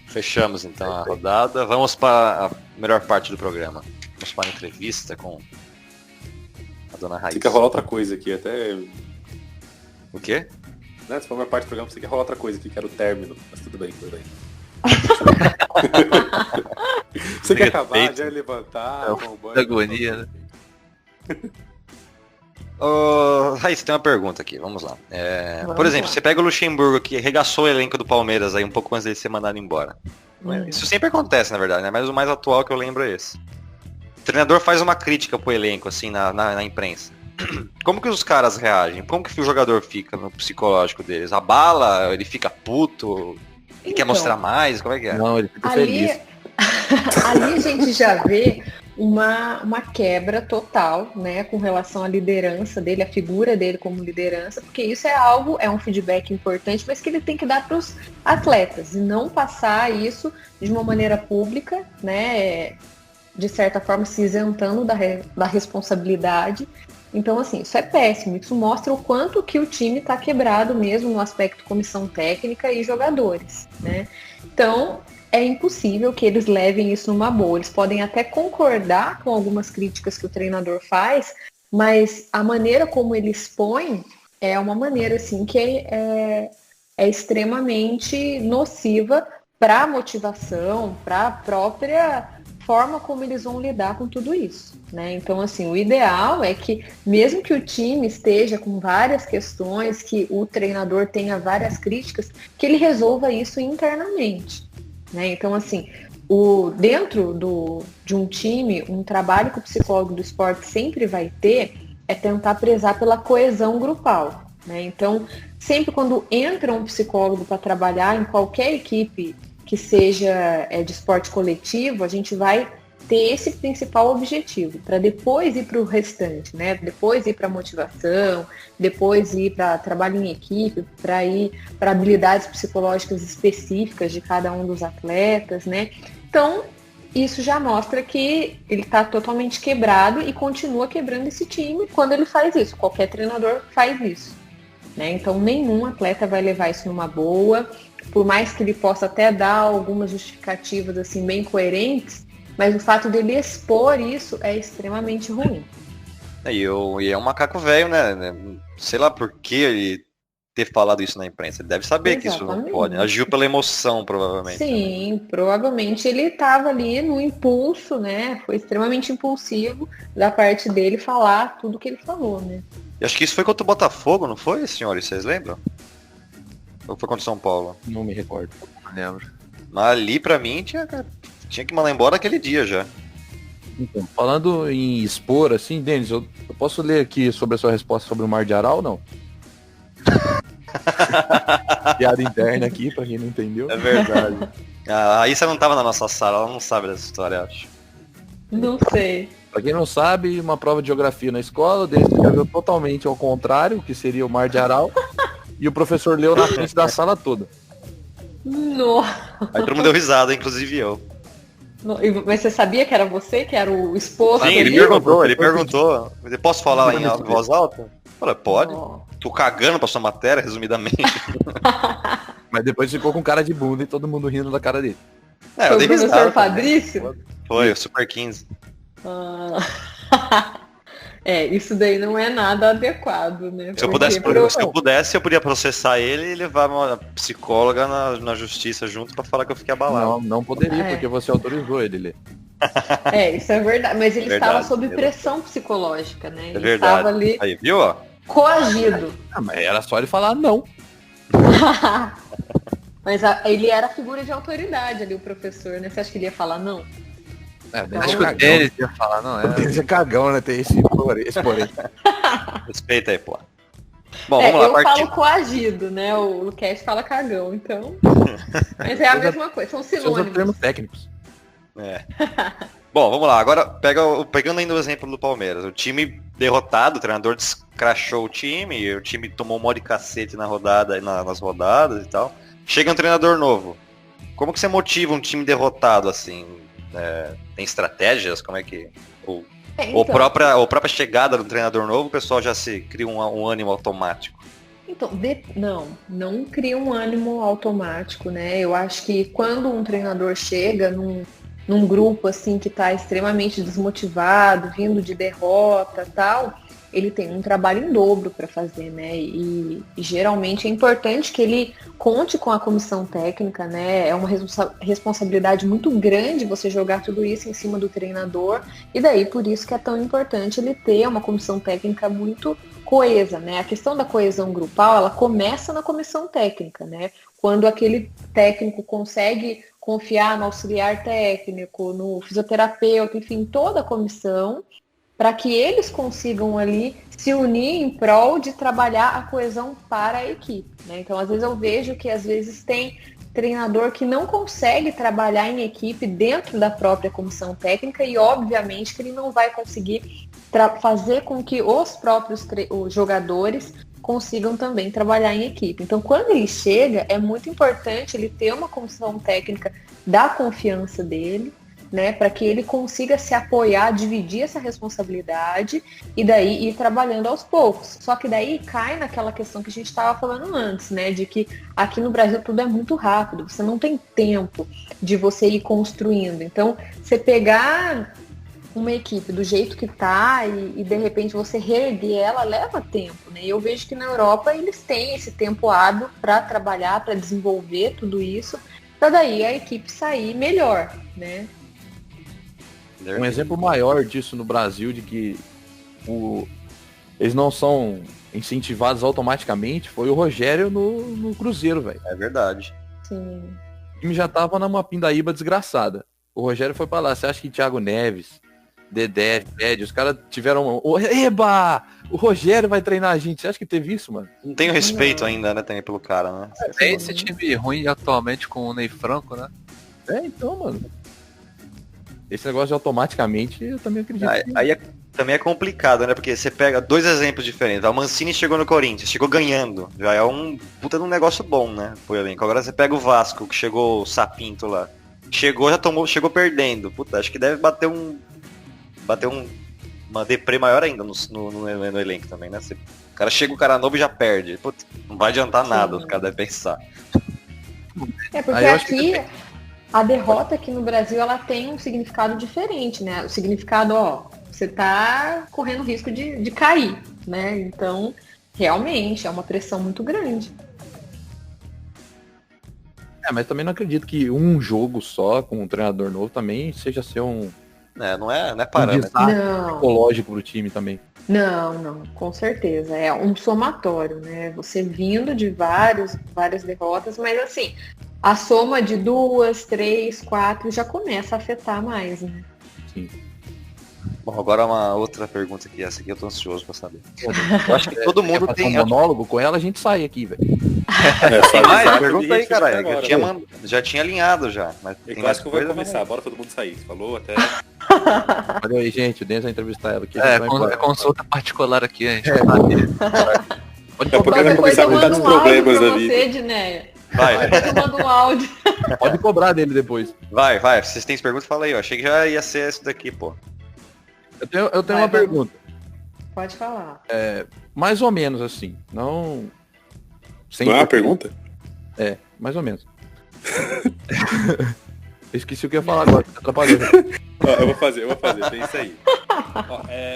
fechamos então a rodada. Vamos para a melhor parte do programa. Vamos para a entrevista com a dona Raíssa. Tem que rolar outra coisa aqui, até. O quê? Né, se for uma parte do programa, você quer rolar outra coisa aqui, que era o término. Mas tudo bem, tudo bem. Você quer acabar, Respeito. já levantar, tomar um banho, Da agonia, né? Raíssa, tem uma pergunta aqui, vamos lá. Por Vamos exemplo, lá. você pega o Luxemburgo que arregaçou o elenco do Palmeiras aí um pouco antes dele ser mandado embora. Isso sempre acontece, na verdade, né? Mas o mais atual que eu lembro é esse. O treinador faz uma crítica pro elenco, assim, na imprensa. Como que os caras reagem? Como que o jogador fica no psicológico deles? Abala? Ele fica puto? Ele quer Então. mostrar mais? Como é que é? Não, ele fica Ali, feliz. ali a gente já vê uma quebra total, né, com relação à liderança dele, a figura dele como liderança, porque isso é um feedback importante, mas que ele tem que dar para os atletas e não passar isso de uma maneira pública, né, de certa forma se isentando da responsabilidade. Então, assim, isso é péssimo. Isso mostra o quanto que o time está quebrado mesmo no aspecto comissão técnica e jogadores, né? Então, é impossível que eles levem isso numa boa. Eles podem até concordar com algumas críticas que o treinador faz, mas a maneira como ele expõe é uma maneira, assim, que é extremamente nociva para a motivação, para a própria forma como eles vão lidar com tudo isso, né? Então, assim, o ideal é que, mesmo que o time esteja com várias questões, que o treinador tenha várias críticas, que ele resolva isso internamente, né? Então, assim, dentro de um time, um trabalho que o psicólogo do esporte sempre vai ter é tentar prezar pela coesão grupal, né? Então, sempre quando entra um psicólogo para trabalhar em qualquer equipe que seja de esporte coletivo, a gente vai ter esse principal objetivo, para depois ir para o restante, né? Depois ir para motivação, depois ir para trabalho em equipe, para ir para habilidades psicológicas específicas de cada um dos atletas, né? Então, isso já mostra que ele está totalmente quebrado e continua quebrando esse time quando ele faz isso. Qualquer treinador faz isso, né? Então, nenhum atleta vai levar isso numa boa, por mais que ele possa até dar algumas justificativas assim bem coerentes, mas o fato dele expor isso é extremamente ruim. E é um macaco velho, né? Sei lá por que ele ter falado isso na imprensa. Ele deve saber que isso não pode. Agiu pela emoção, provavelmente. Sim, provavelmente ele estava ali no impulso, né? Foi extremamente impulsivo da parte dele falar tudo que ele falou, né? E acho que isso foi contra o Botafogo, não foi, senhores? Vocês lembram? Ou foi contra o São Paulo? Não me recordo. Não lembro. Mas ali, pra mim, tinha que mandar embora aquele dia já. Então, falando em expor, assim, Denis, eu posso ler aqui sobre a sua resposta sobre o Mar de Aral ou não? Piada interna aqui, pra quem não entendeu. É verdade. A Issa não tava na nossa sala, ela não sabe dessa história, acho. Não sei. Pra quem não sabe, uma prova de geografia na escola, o Denis escreveu totalmente ao contrário, que seria o Mar de Aral, e o professor leu na frente da sala toda. Nossa. Aí todo mundo deu risada, inclusive eu. Mas você sabia que era você, que era o exposto? Sim, ele perguntou. Posso falar em voz alta? Falei, pode. Oh. Tô cagando pra sua matéria, resumidamente. Mas depois ficou com cara de bunda e todo mundo rindo da cara dele. É, Foi eu o dei professor risada Fabrício? Foi, o Super 15. Isso daí não é nada adequado, né? Se eu pudesse, eu podia processar ele e levar uma psicóloga na justiça junto pra falar que eu fiquei abalado. Não poderia, porque você autorizou ele ler. Isso é verdade. Mas ele estava sob pressão psicológica, né? Ele estava ali aí, viu, ó? coagido. Mas era só ele falar não. Mas ele era a figura de autoridade ali, o professor, né? Você acha que ele ia falar não? Acho que o Denis ia falar, não é? O Denis é cagão, né? Tem esse porém. Respeita aí, pô. Bom, vamos lá. Eu falo coagido, né? O Luquete fala cagão, então. Mas é a mesma coisa, são sinônimos. São termos técnicos. Bom, vamos lá. Agora, pegando ainda o exemplo do Palmeiras. O time derrotado, o treinador descrachou o time tomou um monte de cacete nas rodadas e tal. Chega um treinador novo. Como que você motiva um time derrotado assim? Tem estratégias? Como é que... Ou a própria chegada do treinador novo, o pessoal já se cria um ânimo automático? Então, não cria um ânimo automático, né? Eu acho que quando um treinador chega num grupo assim que está extremamente desmotivado, vindo de derrota, tal, ele tem um trabalho em dobro para fazer, né? E geralmente é importante que ele conte com a comissão técnica, né? É uma responsabilidade muito grande você jogar tudo isso em cima do treinador, e daí por isso que é tão importante ele ter uma comissão técnica muito coesa, né? A questão da coesão grupal, ela começa na comissão técnica, né? Quando aquele técnico consegue confiar no auxiliar técnico, no fisioterapeuta, enfim, toda a comissão, para que eles consigam ali se unir em prol de trabalhar a coesão para a equipe, né? Então, às vezes eu vejo que às vezes tem treinador que não consegue trabalhar em equipe dentro da própria comissão técnica e, obviamente, que ele não vai conseguir fazer com que os próprios os jogadores consigam também trabalhar em equipe. Então, quando ele chega, é muito importante ele ter uma comissão técnica da confiança dele, né, para que ele consiga se apoiar, dividir essa responsabilidade e daí ir trabalhando aos poucos. Só que daí cai naquela questão que a gente estava falando antes, né, de que aqui no Brasil tudo é muito rápido, você não tem tempo de você ir construindo. Então, você pegar uma equipe do jeito que tá e de repente você reerguer ela leva tempo, né? E eu vejo que na Europa eles têm esse tempo hábil para trabalhar, para desenvolver tudo isso, para daí a equipe sair melhor, né? Um exemplo maior disso no Brasil, de que eles não são incentivados automaticamente, foi o Rogério no Cruzeiro, velho. É verdade. Sim. O time já tava numa pindaíba desgraçada. O Rogério foi pra lá. Você acha que Thiago Neves, Dedé, Fred, os caras tiveram... Eba! O Rogério vai treinar a gente. Você acha que teve isso, mano? Não tenho respeito ainda, né, também pelo cara, né? É esse time ruim atualmente com o Ney Franco, né? Então, mano. Esse negócio de automaticamente, eu também acredito. Aí também é complicado, né? Porque você pega 2 exemplos diferentes. O Mancini chegou no Corinthians, chegou ganhando. Já é um puta de um negócio bom, né? Pro elenco. Agora você pega o Vasco, que chegou o Sapinto lá. Chegou perdendo. Puta, acho que deve bater uma deprê maior ainda no elenco também, né? O cara chega o cara novo e já perde. Puta, não vai adiantar nada, os caras devem pensar. É porque aqui a derrota aqui no Brasil ela tem um significado diferente, né? O significado, você tá correndo risco de cair, né? Então, realmente, é uma pressão muito grande. Mas também não acredito que um jogo só com um treinador novo também seja ser um Não é parâmetro. Psicológico pro time também. Não, com certeza. É um somatório, né? Você vindo de várias derrotas, mas assim, a soma de 2, 3, 4 já começa a afetar mais, né? Sim. Bom, agora uma outra pergunta aqui, essa aqui eu tô ansioso pra saber. Eu acho que todo mundo tem um monólogo com ela, a gente sai aqui, velho. Tem mais? Pergunta aí, caralho. Já tinha alinhado já. Mas Eu tem mais acho que vai coisa, começar, bora todo mundo sair. Falou, até. Olha aí, gente, o Denis vai entrevistar ela aqui. É consulta particular aqui, a gente. Pode Porque cobrar, vai Depois começar eu a mando cuidar dos um áudio problemas pra da vida. você, Dinéia. Vai, Depois eu mando um áudio. pode cobrar dele depois. vai. Vocês têm perguntas? Fala aí, eu achei que já ia ser isso daqui, pô. Eu tenho uma pergunta. Pode falar. Mais ou menos assim. Não. Não é uma pergunta? Mais ou menos. Eu esqueci o que eu ia falar agora, tá atrapalhando. Eu vou fazer, pensa aí.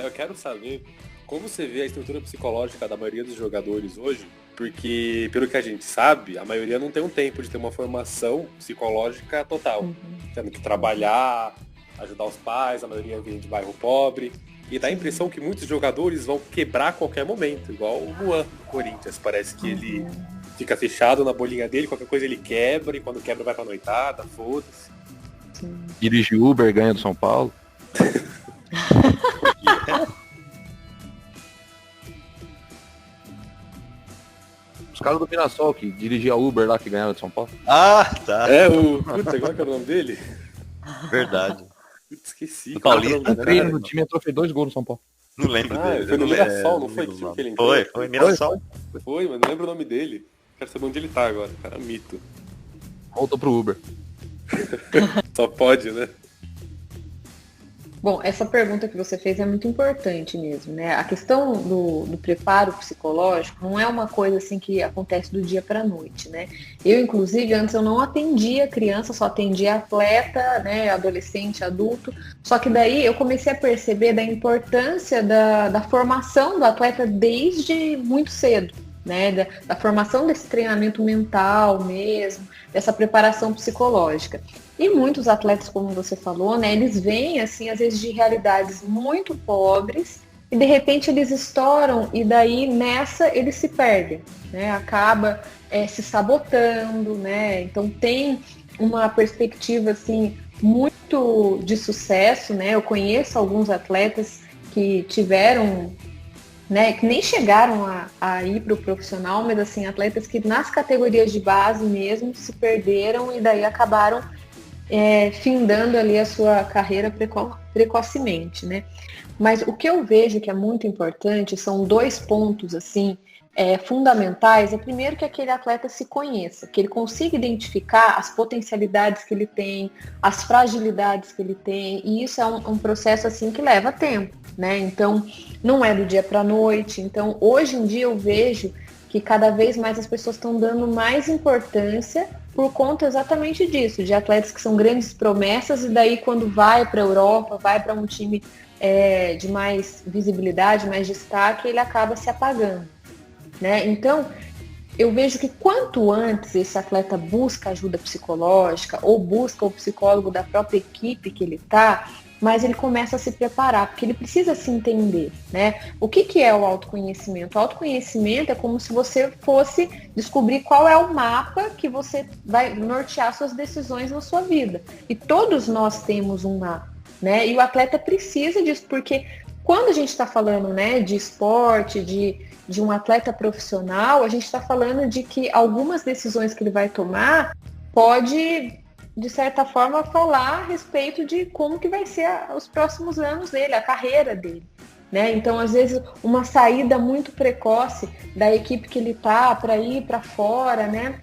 Eu quero saber como você vê a estrutura psicológica da maioria dos jogadores hoje, porque, pelo que a gente sabe, a maioria não tem um tempo de ter uma formação psicológica total. Tendo que trabalhar, ajudar os pais, a maioria vem de bairro pobre. E dá a impressão que muitos jogadores vão quebrar a qualquer momento, igual o Luan do Corinthians. Parece que ele fica fechado na bolinha dele, qualquer coisa ele quebra, e quando quebra vai pra noitada, foda-se. Dirige Uber, ganha do São Paulo. Os caras do Mirassol que dirigia Uber lá, que ganharam de São Paulo. Ah, tá. Putz, agora que era o nome dele? Verdade. Putz, esqueci. Do Paulista, Qual era o nome né? dele? Treino no time, entrou, fez 2 gols no São Paulo. Não lembro dele. Foi no Mirassol, não foi lembro que o nome. ele entrou? Foi Mirassol. Foi, mas não lembro o nome dele. Quero saber onde ele tá agora, cara, mito. Voltou pro Uber. Só pode, né? Bom, essa pergunta que você fez é muito importante mesmo, né? A questão do preparo psicológico não é uma coisa assim que acontece do dia para a noite, né? Eu, inclusive, antes eu não atendia criança, só atendia atleta, né? Adolescente, adulto. Só que daí eu comecei a perceber da importância da formação do atleta desde muito cedo, né? Da formação desse treinamento mental mesmo, dessa preparação psicológica. E muitos atletas, como você falou, né, eles vêm, assim, às vezes de realidades muito pobres e, de repente, eles estouram e daí, nessa, eles se perdem, né, acaba se sabotando, né, então tem uma perspectiva, assim, muito de sucesso, né, eu conheço alguns atletas que tiveram, né, que nem chegaram a ir para o profissional, mas, assim, atletas que nas categorias de base mesmo se perderam e daí acabaram findando ali a sua carreira precocemente, né? Mas o que eu vejo que é muito importante são 2 pontos, assim, fundamentais. É primeiro que aquele atleta se conheça, que ele consiga identificar as potencialidades que ele tem, as fragilidades que ele tem, e isso é um processo, assim, que leva tempo, né? Então, não é do dia para a noite. Então, hoje em dia eu vejo que cada vez mais as pessoas estão dando mais importância por conta exatamente disso, de atletas que são grandes promessas e daí quando vai para a Europa, vai para um time de mais visibilidade, mais destaque, ele acaba se apagando, né? Então, eu vejo que quanto antes esse atleta busca ajuda psicológica ou busca o psicólogo da própria equipe que ele está, mas ele começa a se preparar, porque ele precisa se entender, né? O que é o autoconhecimento? O autoconhecimento é como se você fosse descobrir qual é o mapa que você vai nortear suas decisões na sua vida. E todos nós temos um mapa, né? E o atleta precisa disso, porque quando a gente está falando, né, de esporte, de um atleta profissional, a gente está falando de que algumas decisões que ele vai tomar pode, de certa forma, falar a respeito de como que vai ser os próximos anos dele, a carreira dele, né? Então, às vezes, uma saída muito precoce da equipe que ele tá para ir para fora, né?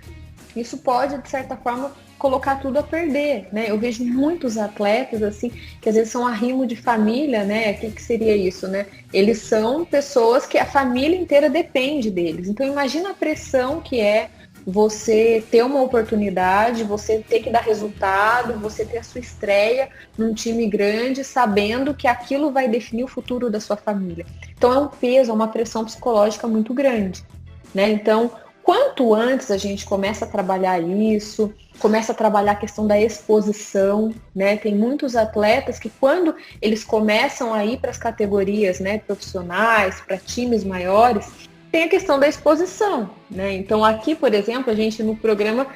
Isso pode, de certa forma, colocar tudo a perder, né? Eu vejo muitos atletas, assim, que às vezes são arrimo de família, né? O que seria isso, né? Eles são pessoas que a família inteira depende deles. Então, imagina a pressão que é você ter uma oportunidade, você ter que dar resultado, você ter a sua estreia num time grande, sabendo que aquilo vai definir o futuro da sua família. Então, é um peso, é uma pressão psicológica muito grande, né? Então, quanto antes a gente começa a trabalhar isso, começa a trabalhar a questão da exposição, né? Tem muitos atletas que quando eles começam a ir para as categorias, né, profissionais, para times maiores, tem a questão da exposição, né? Então aqui, por exemplo, a gente no programa,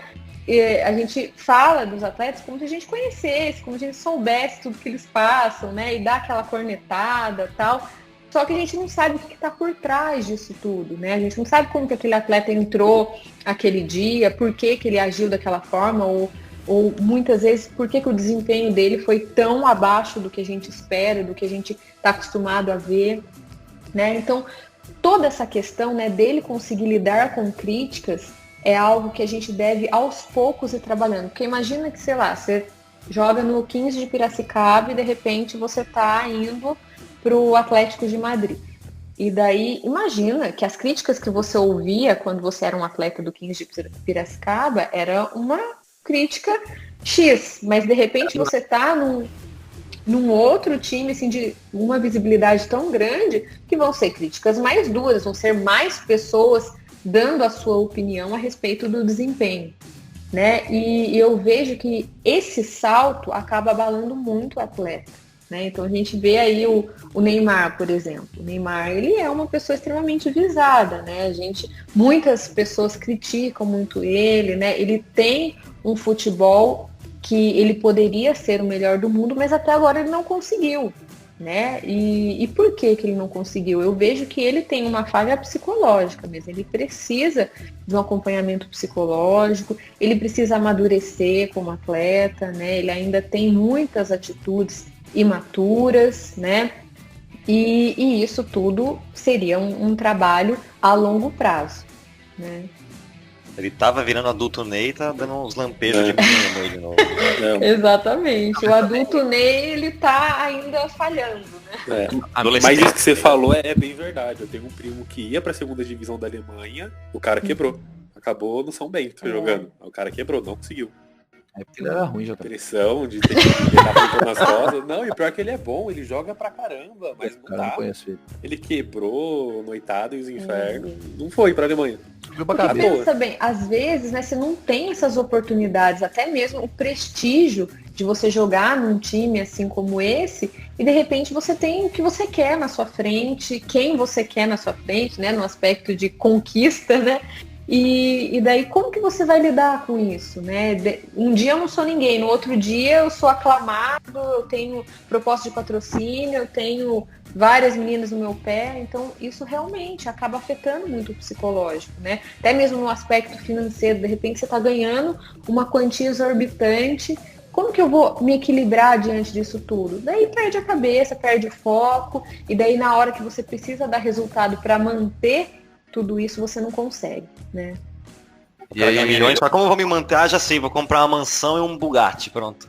a gente fala dos atletas como se a gente conhecesse, como se a gente soubesse tudo que eles passam, né? E dá aquela cornetada e tal. Só que a gente não sabe o que está por trás disso tudo, né? A gente não sabe como que aquele atleta entrou aquele dia, por que ele agiu daquela forma, ou muitas vezes por que o desempenho dele foi tão abaixo do que a gente espera, do que a gente está acostumado a ver, né? Então, toda essa questão, né, dele conseguir lidar com críticas é algo que a gente deve aos poucos ir trabalhando. Porque imagina que, sei lá, você joga no 15 de Piracicaba e de repente você está indo para o Atlético de Madrid. E daí, imagina que as críticas que você ouvia quando você era um atleta do 15 de Piracicaba era uma crítica X, mas de repente você está num outro time assim, de uma visibilidade tão grande que vão ser críticas mais duras, vão ser mais pessoas dando a sua opinião a respeito do desempenho, né? E eu vejo que esse salto acaba abalando muito o atleta. Né? Então a gente vê aí o Neymar, por exemplo. O Neymar, ele é uma pessoa extremamente visada, né? Muitas pessoas criticam muito ele, né? Ele tem um futebol que ele poderia ser o melhor do mundo, mas até agora ele não conseguiu, né? E por que ele não conseguiu? Eu vejo que ele tem uma falha psicológica mesmo. Ele precisa de um acompanhamento psicológico, ele precisa amadurecer como atleta, né? Ele ainda tem muitas atitudes imaturas, né? E isso tudo seria um trabalho a longo prazo, né? Ele tava virando adulto Ney, tá dando uns lampejos de menino aí de novo. Exatamente. O adulto Ney, ele tá ainda falhando, né? Mas isso que você falou é bem verdade. Eu tenho um primo que ia pra segunda divisão da Alemanha, o cara quebrou. Acabou no São Bento jogando. O cara quebrou, não conseguiu. É porque ele era ruim, já tá. Pressão de ter que estar nas costas. Não, e o pior é que ele é bom, ele joga pra caramba, mas não dá. Ele quebrou noitado e os infernos. Não foi pra Alemanha. Porque pensa bem, às vezes, né, você não tem essas oportunidades, até mesmo o prestígio de você jogar num time assim como esse, e de repente você tem o que você quer na sua frente, quem você quer na sua frente, né, no aspecto de conquista, né? E daí, como que você vai lidar com isso, né? Um dia eu não sou ninguém, no outro dia eu sou aclamado, eu tenho proposta de patrocínio, eu tenho várias meninas no meu pé, então isso realmente acaba afetando muito o psicológico, né? Até mesmo no aspecto financeiro, de repente você está ganhando uma quantia exorbitante, como que eu vou me equilibrar diante disso tudo? Daí perde a cabeça, perde o foco, e daí na hora que você precisa dar resultado para manter tudo isso você não consegue, né? E aí, milhões, mas como eu vou me manter? Ah, já sei, vou comprar uma mansão e um Bugatti, pronto.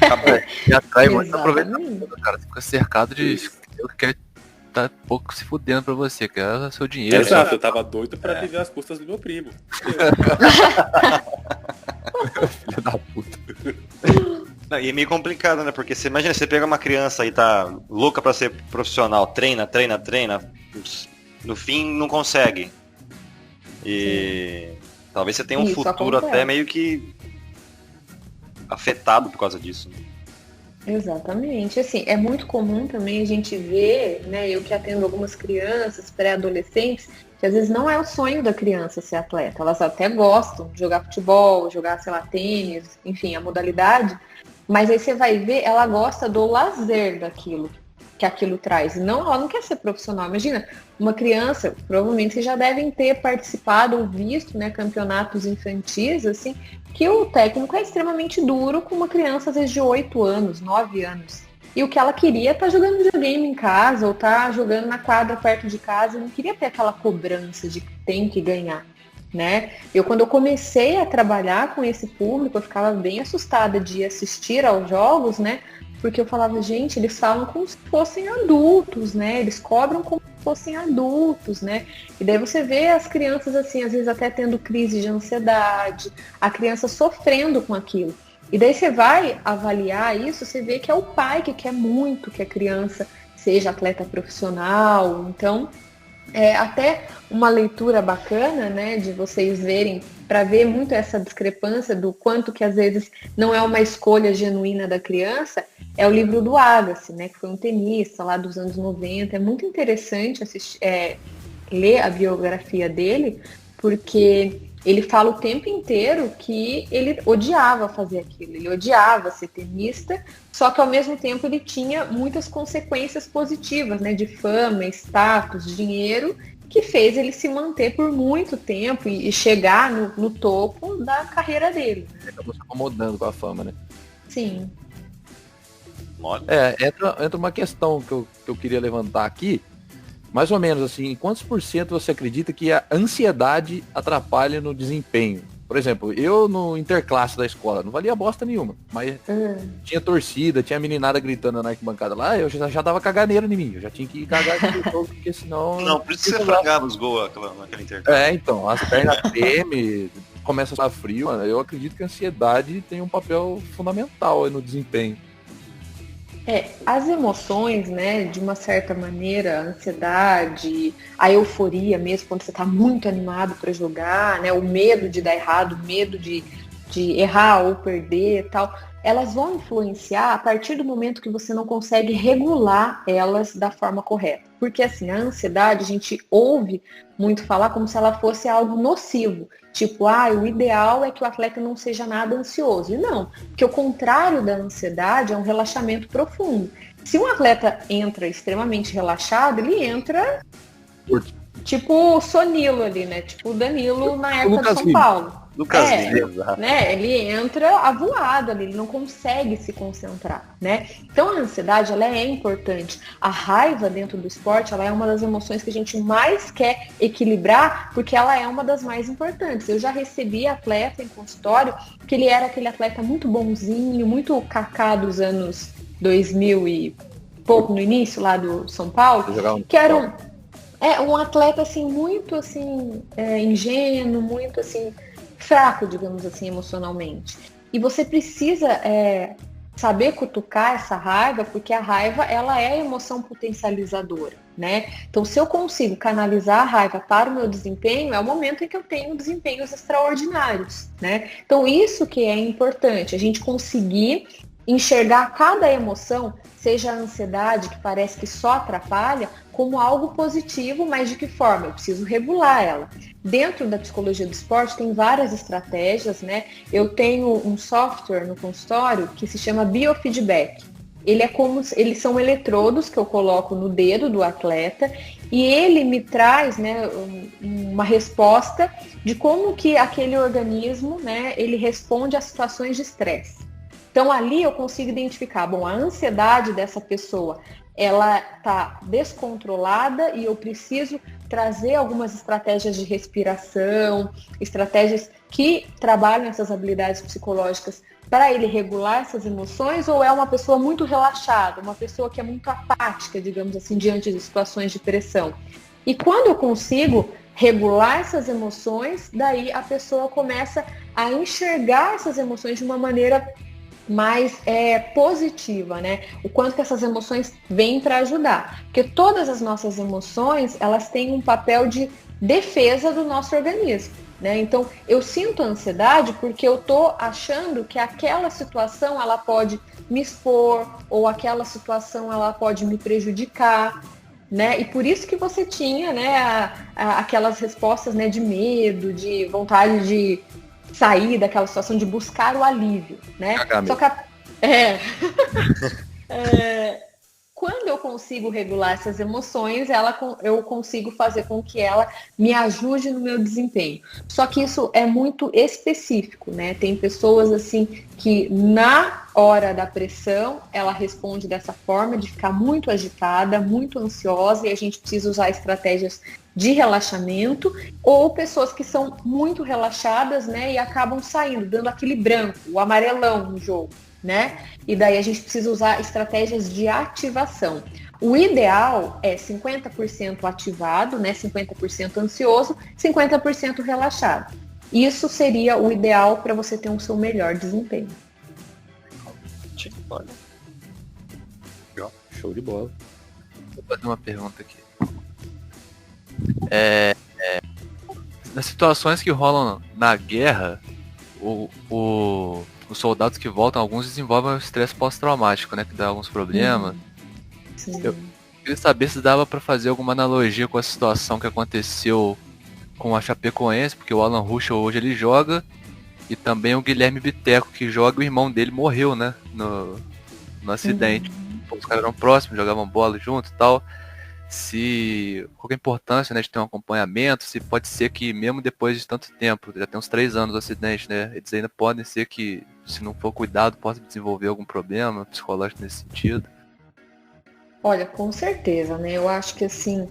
Acabou. E atrai muito aproveitamento, cara. Você fica cercado de eu que quer tá pouco se fudendo pra você, que é seu dinheiro. Exato, eu tava doido pra viver as custas do meu primo. e é meio complicado, né? Porque você imagina, você pega uma criança e tá louca pra ser profissional, treina, no fim não consegue. E talvez você tenha um Isso futuro acontece. até meio que afetado por causa disso. Exatamente. Assim, é muito comum também a gente ver, né, eu que atendo algumas crianças, pré-adolescentes, que às vezes não é o sonho da criança ser atleta. Elas até gostam de jogar futebol, jogar, sei lá, tênis, enfim, a modalidade. Mas aí você vai ver, ela gosta do lazer daquilo, que aquilo traz. Não, ela não quer ser profissional. Imagina, uma criança, provavelmente vocês já devem ter participado ou visto, né, campeonatos infantis, assim, que o técnico é extremamente duro com uma criança, às vezes, de 8 anos, 9 anos. E o que ela queria é estar jogando videogame em casa, ou estar jogando na quadra perto de casa, não queria ter aquela cobrança de que tem que ganhar, né? Quando eu comecei a trabalhar com esse público, eu ficava bem assustada de assistir aos jogos, né? Porque eu falava, gente, eles falam como se fossem adultos, né? Eles cobram como se fossem adultos, né? E daí você vê as crianças, assim, às vezes até tendo crise de ansiedade, a criança sofrendo com aquilo. E daí você vai avaliar isso, você vê que é o pai que quer muito que a criança seja atleta profissional. Então, é até uma leitura bacana, né, de vocês verem, para ver muito essa discrepância do quanto que às vezes não é uma escolha genuína da criança, é o livro do Agassi, né, que foi um tenista lá dos anos 90. É muito interessante ler a biografia dele, porque ele fala o tempo inteiro que ele odiava fazer aquilo, ele odiava ser tenista, só que ao mesmo tempo ele tinha muitas consequências positivas, né, de fama, status, dinheiro, que fez ele se manter por muito tempo e chegar no topo da carreira dele. Acabou se acomodando com a fama, né? Sim. Entra uma questão que eu queria levantar aqui. Mais ou menos assim, quantos por cento você acredita que a ansiedade atrapalha no desempenho? Por exemplo, eu no interclasse da escola, não valia bosta nenhuma, mas tinha torcida, tinha meninada gritando na arquibancada lá, eu já dava caganeira em mim, eu já tinha que cagar aquele jogo, porque senão... Não, por isso que você frangava os gols naquele interclasse. Então, as pernas tremem, começa a estar frio, mano. Eu acredito que a ansiedade tem um papel fundamental no desempenho. As emoções, né, de uma certa maneira, a ansiedade, a euforia mesmo, quando você está muito animado para jogar, né, o medo de dar errado, o medo de errar ou perder e tal, elas vão influenciar a partir do momento que você não consegue regular elas da forma correta. Porque assim, a ansiedade, a gente ouve muito falar como se ela fosse algo nocivo. Tipo, o ideal é que o atleta não seja nada ansioso. E não, porque o contrário da ansiedade é um relaxamento profundo. Se um atleta entra extremamente relaxado, ele entra tipo o Sonilo ali, né? Tipo o Danilo na época de São Paulo. Lucas Lima, né? Ele entra avoado ali, ele não consegue se concentrar, né? Então a ansiedade, ela é importante. A raiva dentro do esporte, ela é uma das emoções que a gente mais quer equilibrar, porque ela é uma das mais importantes. Eu já recebi atleta em consultório que ele era aquele atleta muito bonzinho, muito cacá dos anos 2000 e pouco, no início lá do São Paulo, que era um atleta assim muito assim ingênuo, muito assim fraco, digamos assim, emocionalmente. E você precisa saber cutucar essa raiva, porque a raiva, ela é emoção potencializadora, né? Então, se eu consigo canalizar a raiva para o meu desempenho, é o momento em que eu tenho desempenhos extraordinários, né? Então, isso que é importante, a gente conseguir enxergar cada emoção, seja a ansiedade, que parece que só atrapalha, como algo positivo, mas de que forma? Eu preciso regular ela. Dentro da psicologia do esporte tem várias estratégias, né? Eu tenho um software no consultório que se chama biofeedback. Eles são eletrodos que eu coloco no dedo do atleta e ele me traz, né, uma resposta de como que aquele organismo, né, ele responde a situações de estresse. Então ali eu consigo identificar, a ansiedade dessa pessoa, ela está descontrolada e eu preciso trazer algumas estratégias de respiração, estratégias que trabalham essas habilidades psicológicas para ele regular essas emoções, ou é uma pessoa muito relaxada, uma pessoa que é muito apática, digamos assim, diante de situações de pressão. E quando eu consigo regular essas emoções, daí a pessoa começa a enxergar essas emoções de uma maneira mais positiva, né? O quanto que essas emoções vêm para ajudar. Porque todas as nossas emoções, elas têm um papel de defesa do nosso organismo, né? Então, eu sinto ansiedade porque eu tô achando que aquela situação, ela pode me expor, ou aquela situação, ela pode me prejudicar, né? E por isso que você tinha, né, aquelas respostas, né, de medo, de vontade de sair daquela situação, de buscar o alívio, né? Só que quando eu consigo regular essas emoções, eu consigo fazer com que ela me ajude no meu desempenho. Só que isso é muito específico, né? Tem pessoas assim que na hora da pressão, ela responde dessa forma, de ficar muito agitada, muito ansiosa, e a gente precisa usar estratégias de relaxamento, ou pessoas que são muito relaxadas, né, e acabam saindo, dando aquele branco, o amarelão no jogo, né? E daí a gente precisa usar estratégias de ativação. O ideal é 50% ativado, né, 50% ansioso, 50% relaxado. Isso seria o ideal para você ter um seu melhor desempenho. Show de bola. Vou fazer uma pergunta aqui. Nas situações que rolam na guerra, os soldados que voltam, alguns desenvolvem o estresse pós-traumático, né? Que dá alguns problemas. Eu queria saber se dava pra fazer alguma analogia com a situação que aconteceu com a Chapecoense, porque o Alan Ruschel hoje ele joga, e também o Guilherme Biteco que joga, o irmão dele morreu, né? No acidente. Os caras eram próximos, jogavam bola junto e tal. Qual que é a importância, né, de ter um acompanhamento, se pode ser que mesmo depois de tanto tempo, já tem uns 3 anos do acidente, né, eles ainda podem ser que, se não for cuidado, possa desenvolver algum problema psicológico nesse sentido? Olha, com certeza, né, eu acho que assim,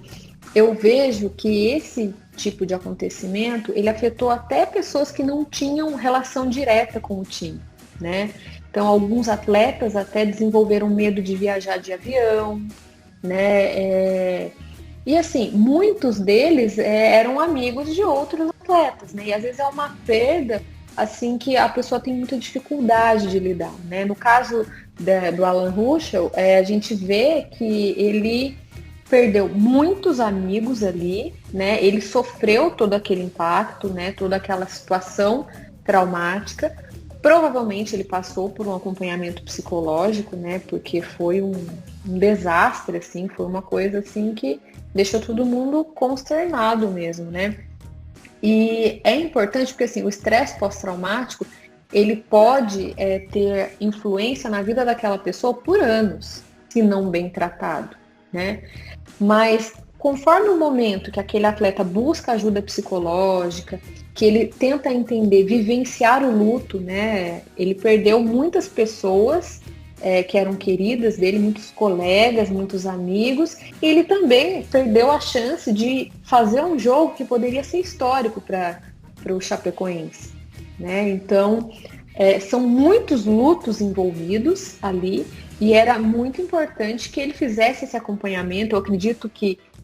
eu vejo que esse tipo de acontecimento, ele afetou até pessoas que não tinham relação direta com o time, né, então alguns atletas até desenvolveram medo de viajar de avião, né? E assim, muitos deles eram amigos de outros atletas, né? E às vezes é uma perda assim que a pessoa tem muita dificuldade de lidar, né? No caso do Alan Ruschel, a gente vê que ele perdeu muitos amigos ali, né? Ele sofreu todo aquele impacto, né? Toda aquela situação traumática. Provavelmente ele passou por um acompanhamento psicológico, né? Porque foi um desastre, assim, foi uma coisa assim que deixou todo mundo consternado mesmo, né? E é importante porque assim, o estresse pós-traumático, ele pode ter influência na vida daquela pessoa por anos, se não bem tratado, né? Mas conforme o momento que aquele atleta busca ajuda psicológica, que ele tenta entender, vivenciar o luto, né? Ele perdeu muitas pessoas que eram queridas dele, muitos colegas, muitos amigos, e ele também perdeu a chance de fazer um jogo que poderia ser histórico para o Chapecoense, né? Então, são muitos lutos envolvidos ali, e era muito importante que ele fizesse esse acompanhamento.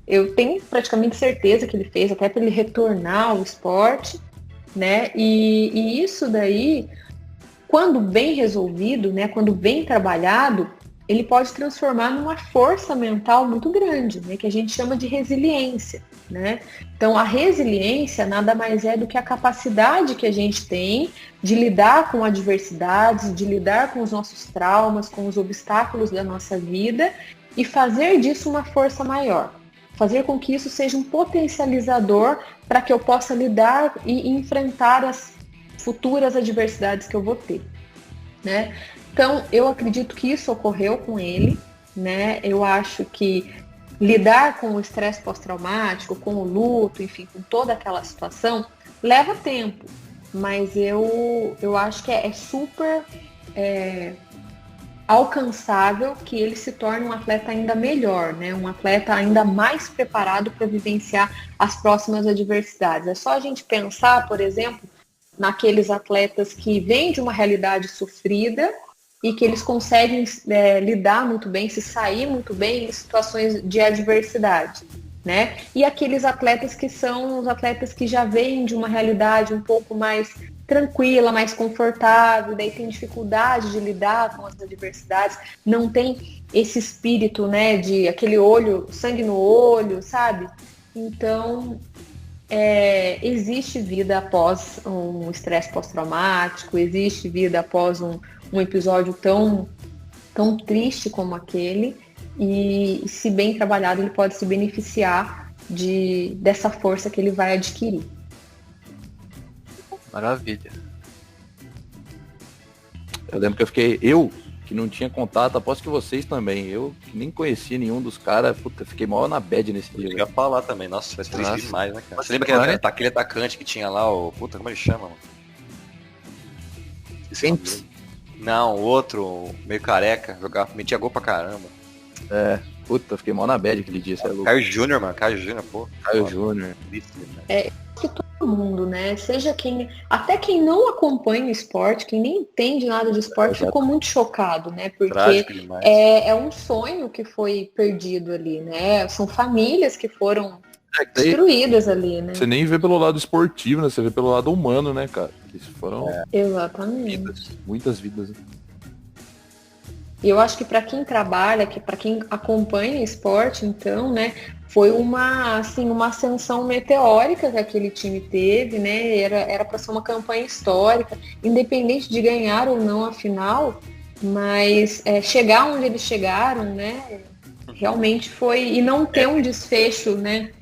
Eu tenho praticamente certeza que ele fez, até para ele retornar ao esporte, né? E isso daí, quando bem resolvido, né? Quando bem trabalhado, ele pode transformar numa força mental muito grande, né? Que a gente chama de resiliência, né? Então, a resiliência nada mais é do que a capacidade que a gente tem de lidar com adversidades, de lidar com os nossos traumas, com os obstáculos da nossa vida e fazer disso uma força maior. Fazer com que isso seja um potencializador para que eu possa lidar e enfrentar as futuras adversidades que eu vou ter, né? Então, eu acredito que isso ocorreu com ele, né? Eu acho que lidar com o estresse pós-traumático, com o luto, enfim, com toda aquela situação, leva tempo, mas eu acho que é super alcançável que ele se torne um atleta ainda melhor, né? Um atleta ainda mais preparado para vivenciar as próximas adversidades. É só a gente pensar, por exemplo, naqueles atletas que vêm de uma realidade sofrida e que eles conseguem lidar muito bem, se sair muito bem em situações de adversidade, né? E aqueles atletas que são os atletas que já vêm de uma realidade um pouco mais tranquila, mais confortável, daí tem dificuldade de lidar com as adversidades, não tem esse espírito, né, de aquele olho, sangue no olho, sabe? Então, existe vida após um estresse pós-traumático, existe vida após um episódio tão triste como aquele, e se bem trabalhado, ele pode se beneficiar dessa força que ele vai adquirir. Maravilha. Eu lembro que que não tinha contato, aposto que vocês também. Eu que nem conhecia nenhum dos caras, puta, fiquei maior na bad nesse dia. Eu ia falar também, nossa, foi triste demais, né, cara? Você lembra aquele atacante que tinha lá, o... Puta, como ele chama, mano? Fentes? Não, o outro, meio careca, metia gol pra caramba. Puta, fiquei mal na bad aquele dia, você é louco. Caio Júnior, mano, Caio Júnior, pô. Caio Júnior. Que todo mundo, né? Seja até quem não acompanha o esporte, quem nem entende nada de esporte, ficou muito chocado, né? Porque é um sonho que foi perdido ali, né? São famílias que foram destruídas ali, né? Você nem vê pelo lado esportivo, né? Você vê pelo lado humano, né, cara? Isso foram Exatamente. Muitas vidas. Né? E eu acho que para quem trabalha, para quem acompanha esporte, então, né, foi uma ascensão meteórica que aquele time teve, né? Era para ser uma campanha histórica, independente de ganhar ou não a final, mas chegar onde eles chegaram, né? Realmente foi, e não ter um desfecho, né?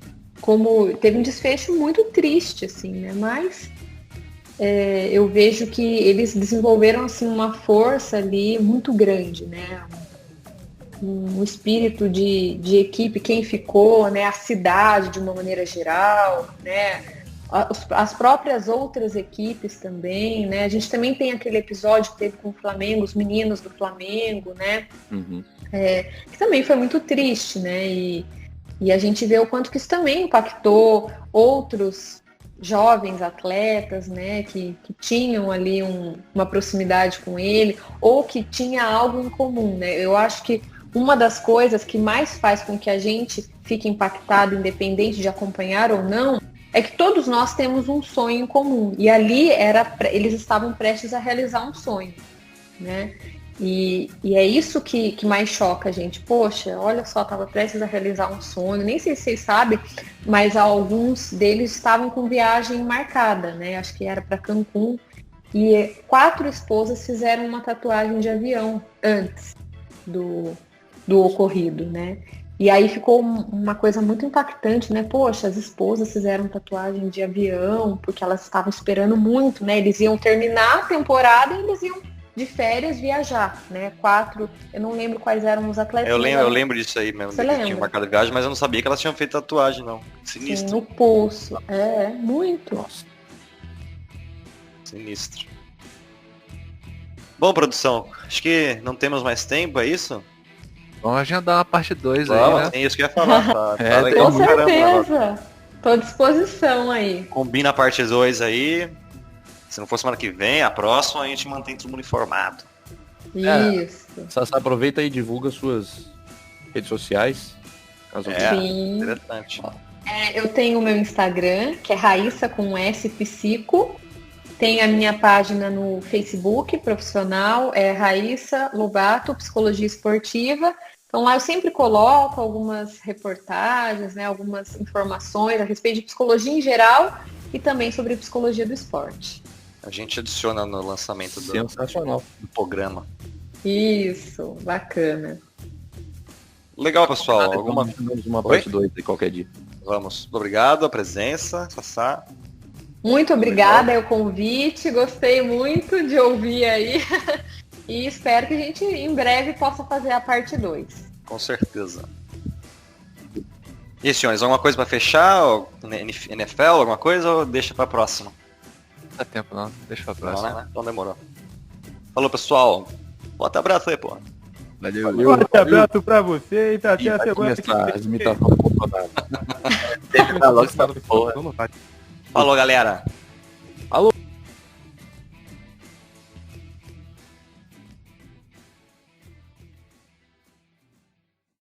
Como teve um desfecho muito triste, assim, né? Mas eu vejo que eles desenvolveram assim uma força ali muito grande, né? Um espírito de equipe, quem ficou, né? A cidade de uma maneira geral, né? As próprias outras equipes também, né? A gente também tem aquele episódio que teve com o Flamengo, os meninos do Flamengo, né? Uhum. Que também foi muito triste, né? E a gente vê o quanto que isso também impactou outros jovens atletas, né, que tinham ali uma proximidade com ele, ou que tinha algo em comum, né? Eu acho que uma das coisas que mais faz com que a gente fique impactado, independente de acompanhar ou não, é que todos nós temos um sonho em comum. E ali eles estavam prestes a realizar um sonho, né? E é isso que mais choca a gente. Poxa, olha só, estava prestes a realizar um sonho. Nem sei se vocês sabem, mas alguns deles estavam com viagem marcada, né? Acho que era para Cancún. E 4 esposas fizeram uma tatuagem de avião antes do ocorrido, né? E aí ficou uma coisa muito impactante, né? Poxa, as esposas fizeram tatuagem de avião porque elas estavam esperando muito, né? Eles iam terminar a temporada e eles iam de férias viajar, né? 4, eu não lembro quais eram os atletas. Eu lembro disso aí mesmo. Você lembra? Tinha marcado viagem, mas eu não sabia que elas tinham feito tatuagem, não. Sinistro. Sim, no pulso. Muito. Nossa. Sinistro. Bom, produção, acho que não temos mais tempo, é isso? Vamos agendar uma parte 2 aí, né? É isso que eu ia falar. Tá legal, com certeza. Tô à disposição aí. Combina a parte 2 aí. Se não for semana que vem, a próxima a gente mantém todo mundo informado. Isso. Sassá, aproveita e divulga suas redes sociais. Sim. Interessante. Eu tenho o meu Instagram, que é Raíssa com S Psico. Tem a minha página no Facebook, profissional, é Raíssa Lobato, Psicologia Esportiva. Então lá eu sempre coloco algumas reportagens, né, algumas informações a respeito de psicologia em geral e também sobre psicologia do esporte. A gente adiciona no lançamento Sensacional. do programa. Isso, bacana. Legal, pessoal. Uma parte 2 de qualquer dia. Vamos. Obrigado a presença, Sassá. Muito obrigada pelo convite, gostei muito de ouvir aí e espero que a gente em breve possa fazer a parte 2. Com certeza. E senhores, alguma coisa para fechar? NFL, alguma coisa ou deixa para próxima? Não dá tempo não, deixa pra próxima. Não, né? Então demorou. Falou, pessoal. Bota abraço aí, pô. Valeu. Forte abraço pra você e até a semana que As vem. imitações Logo essa porra. Falou, galera. Alô.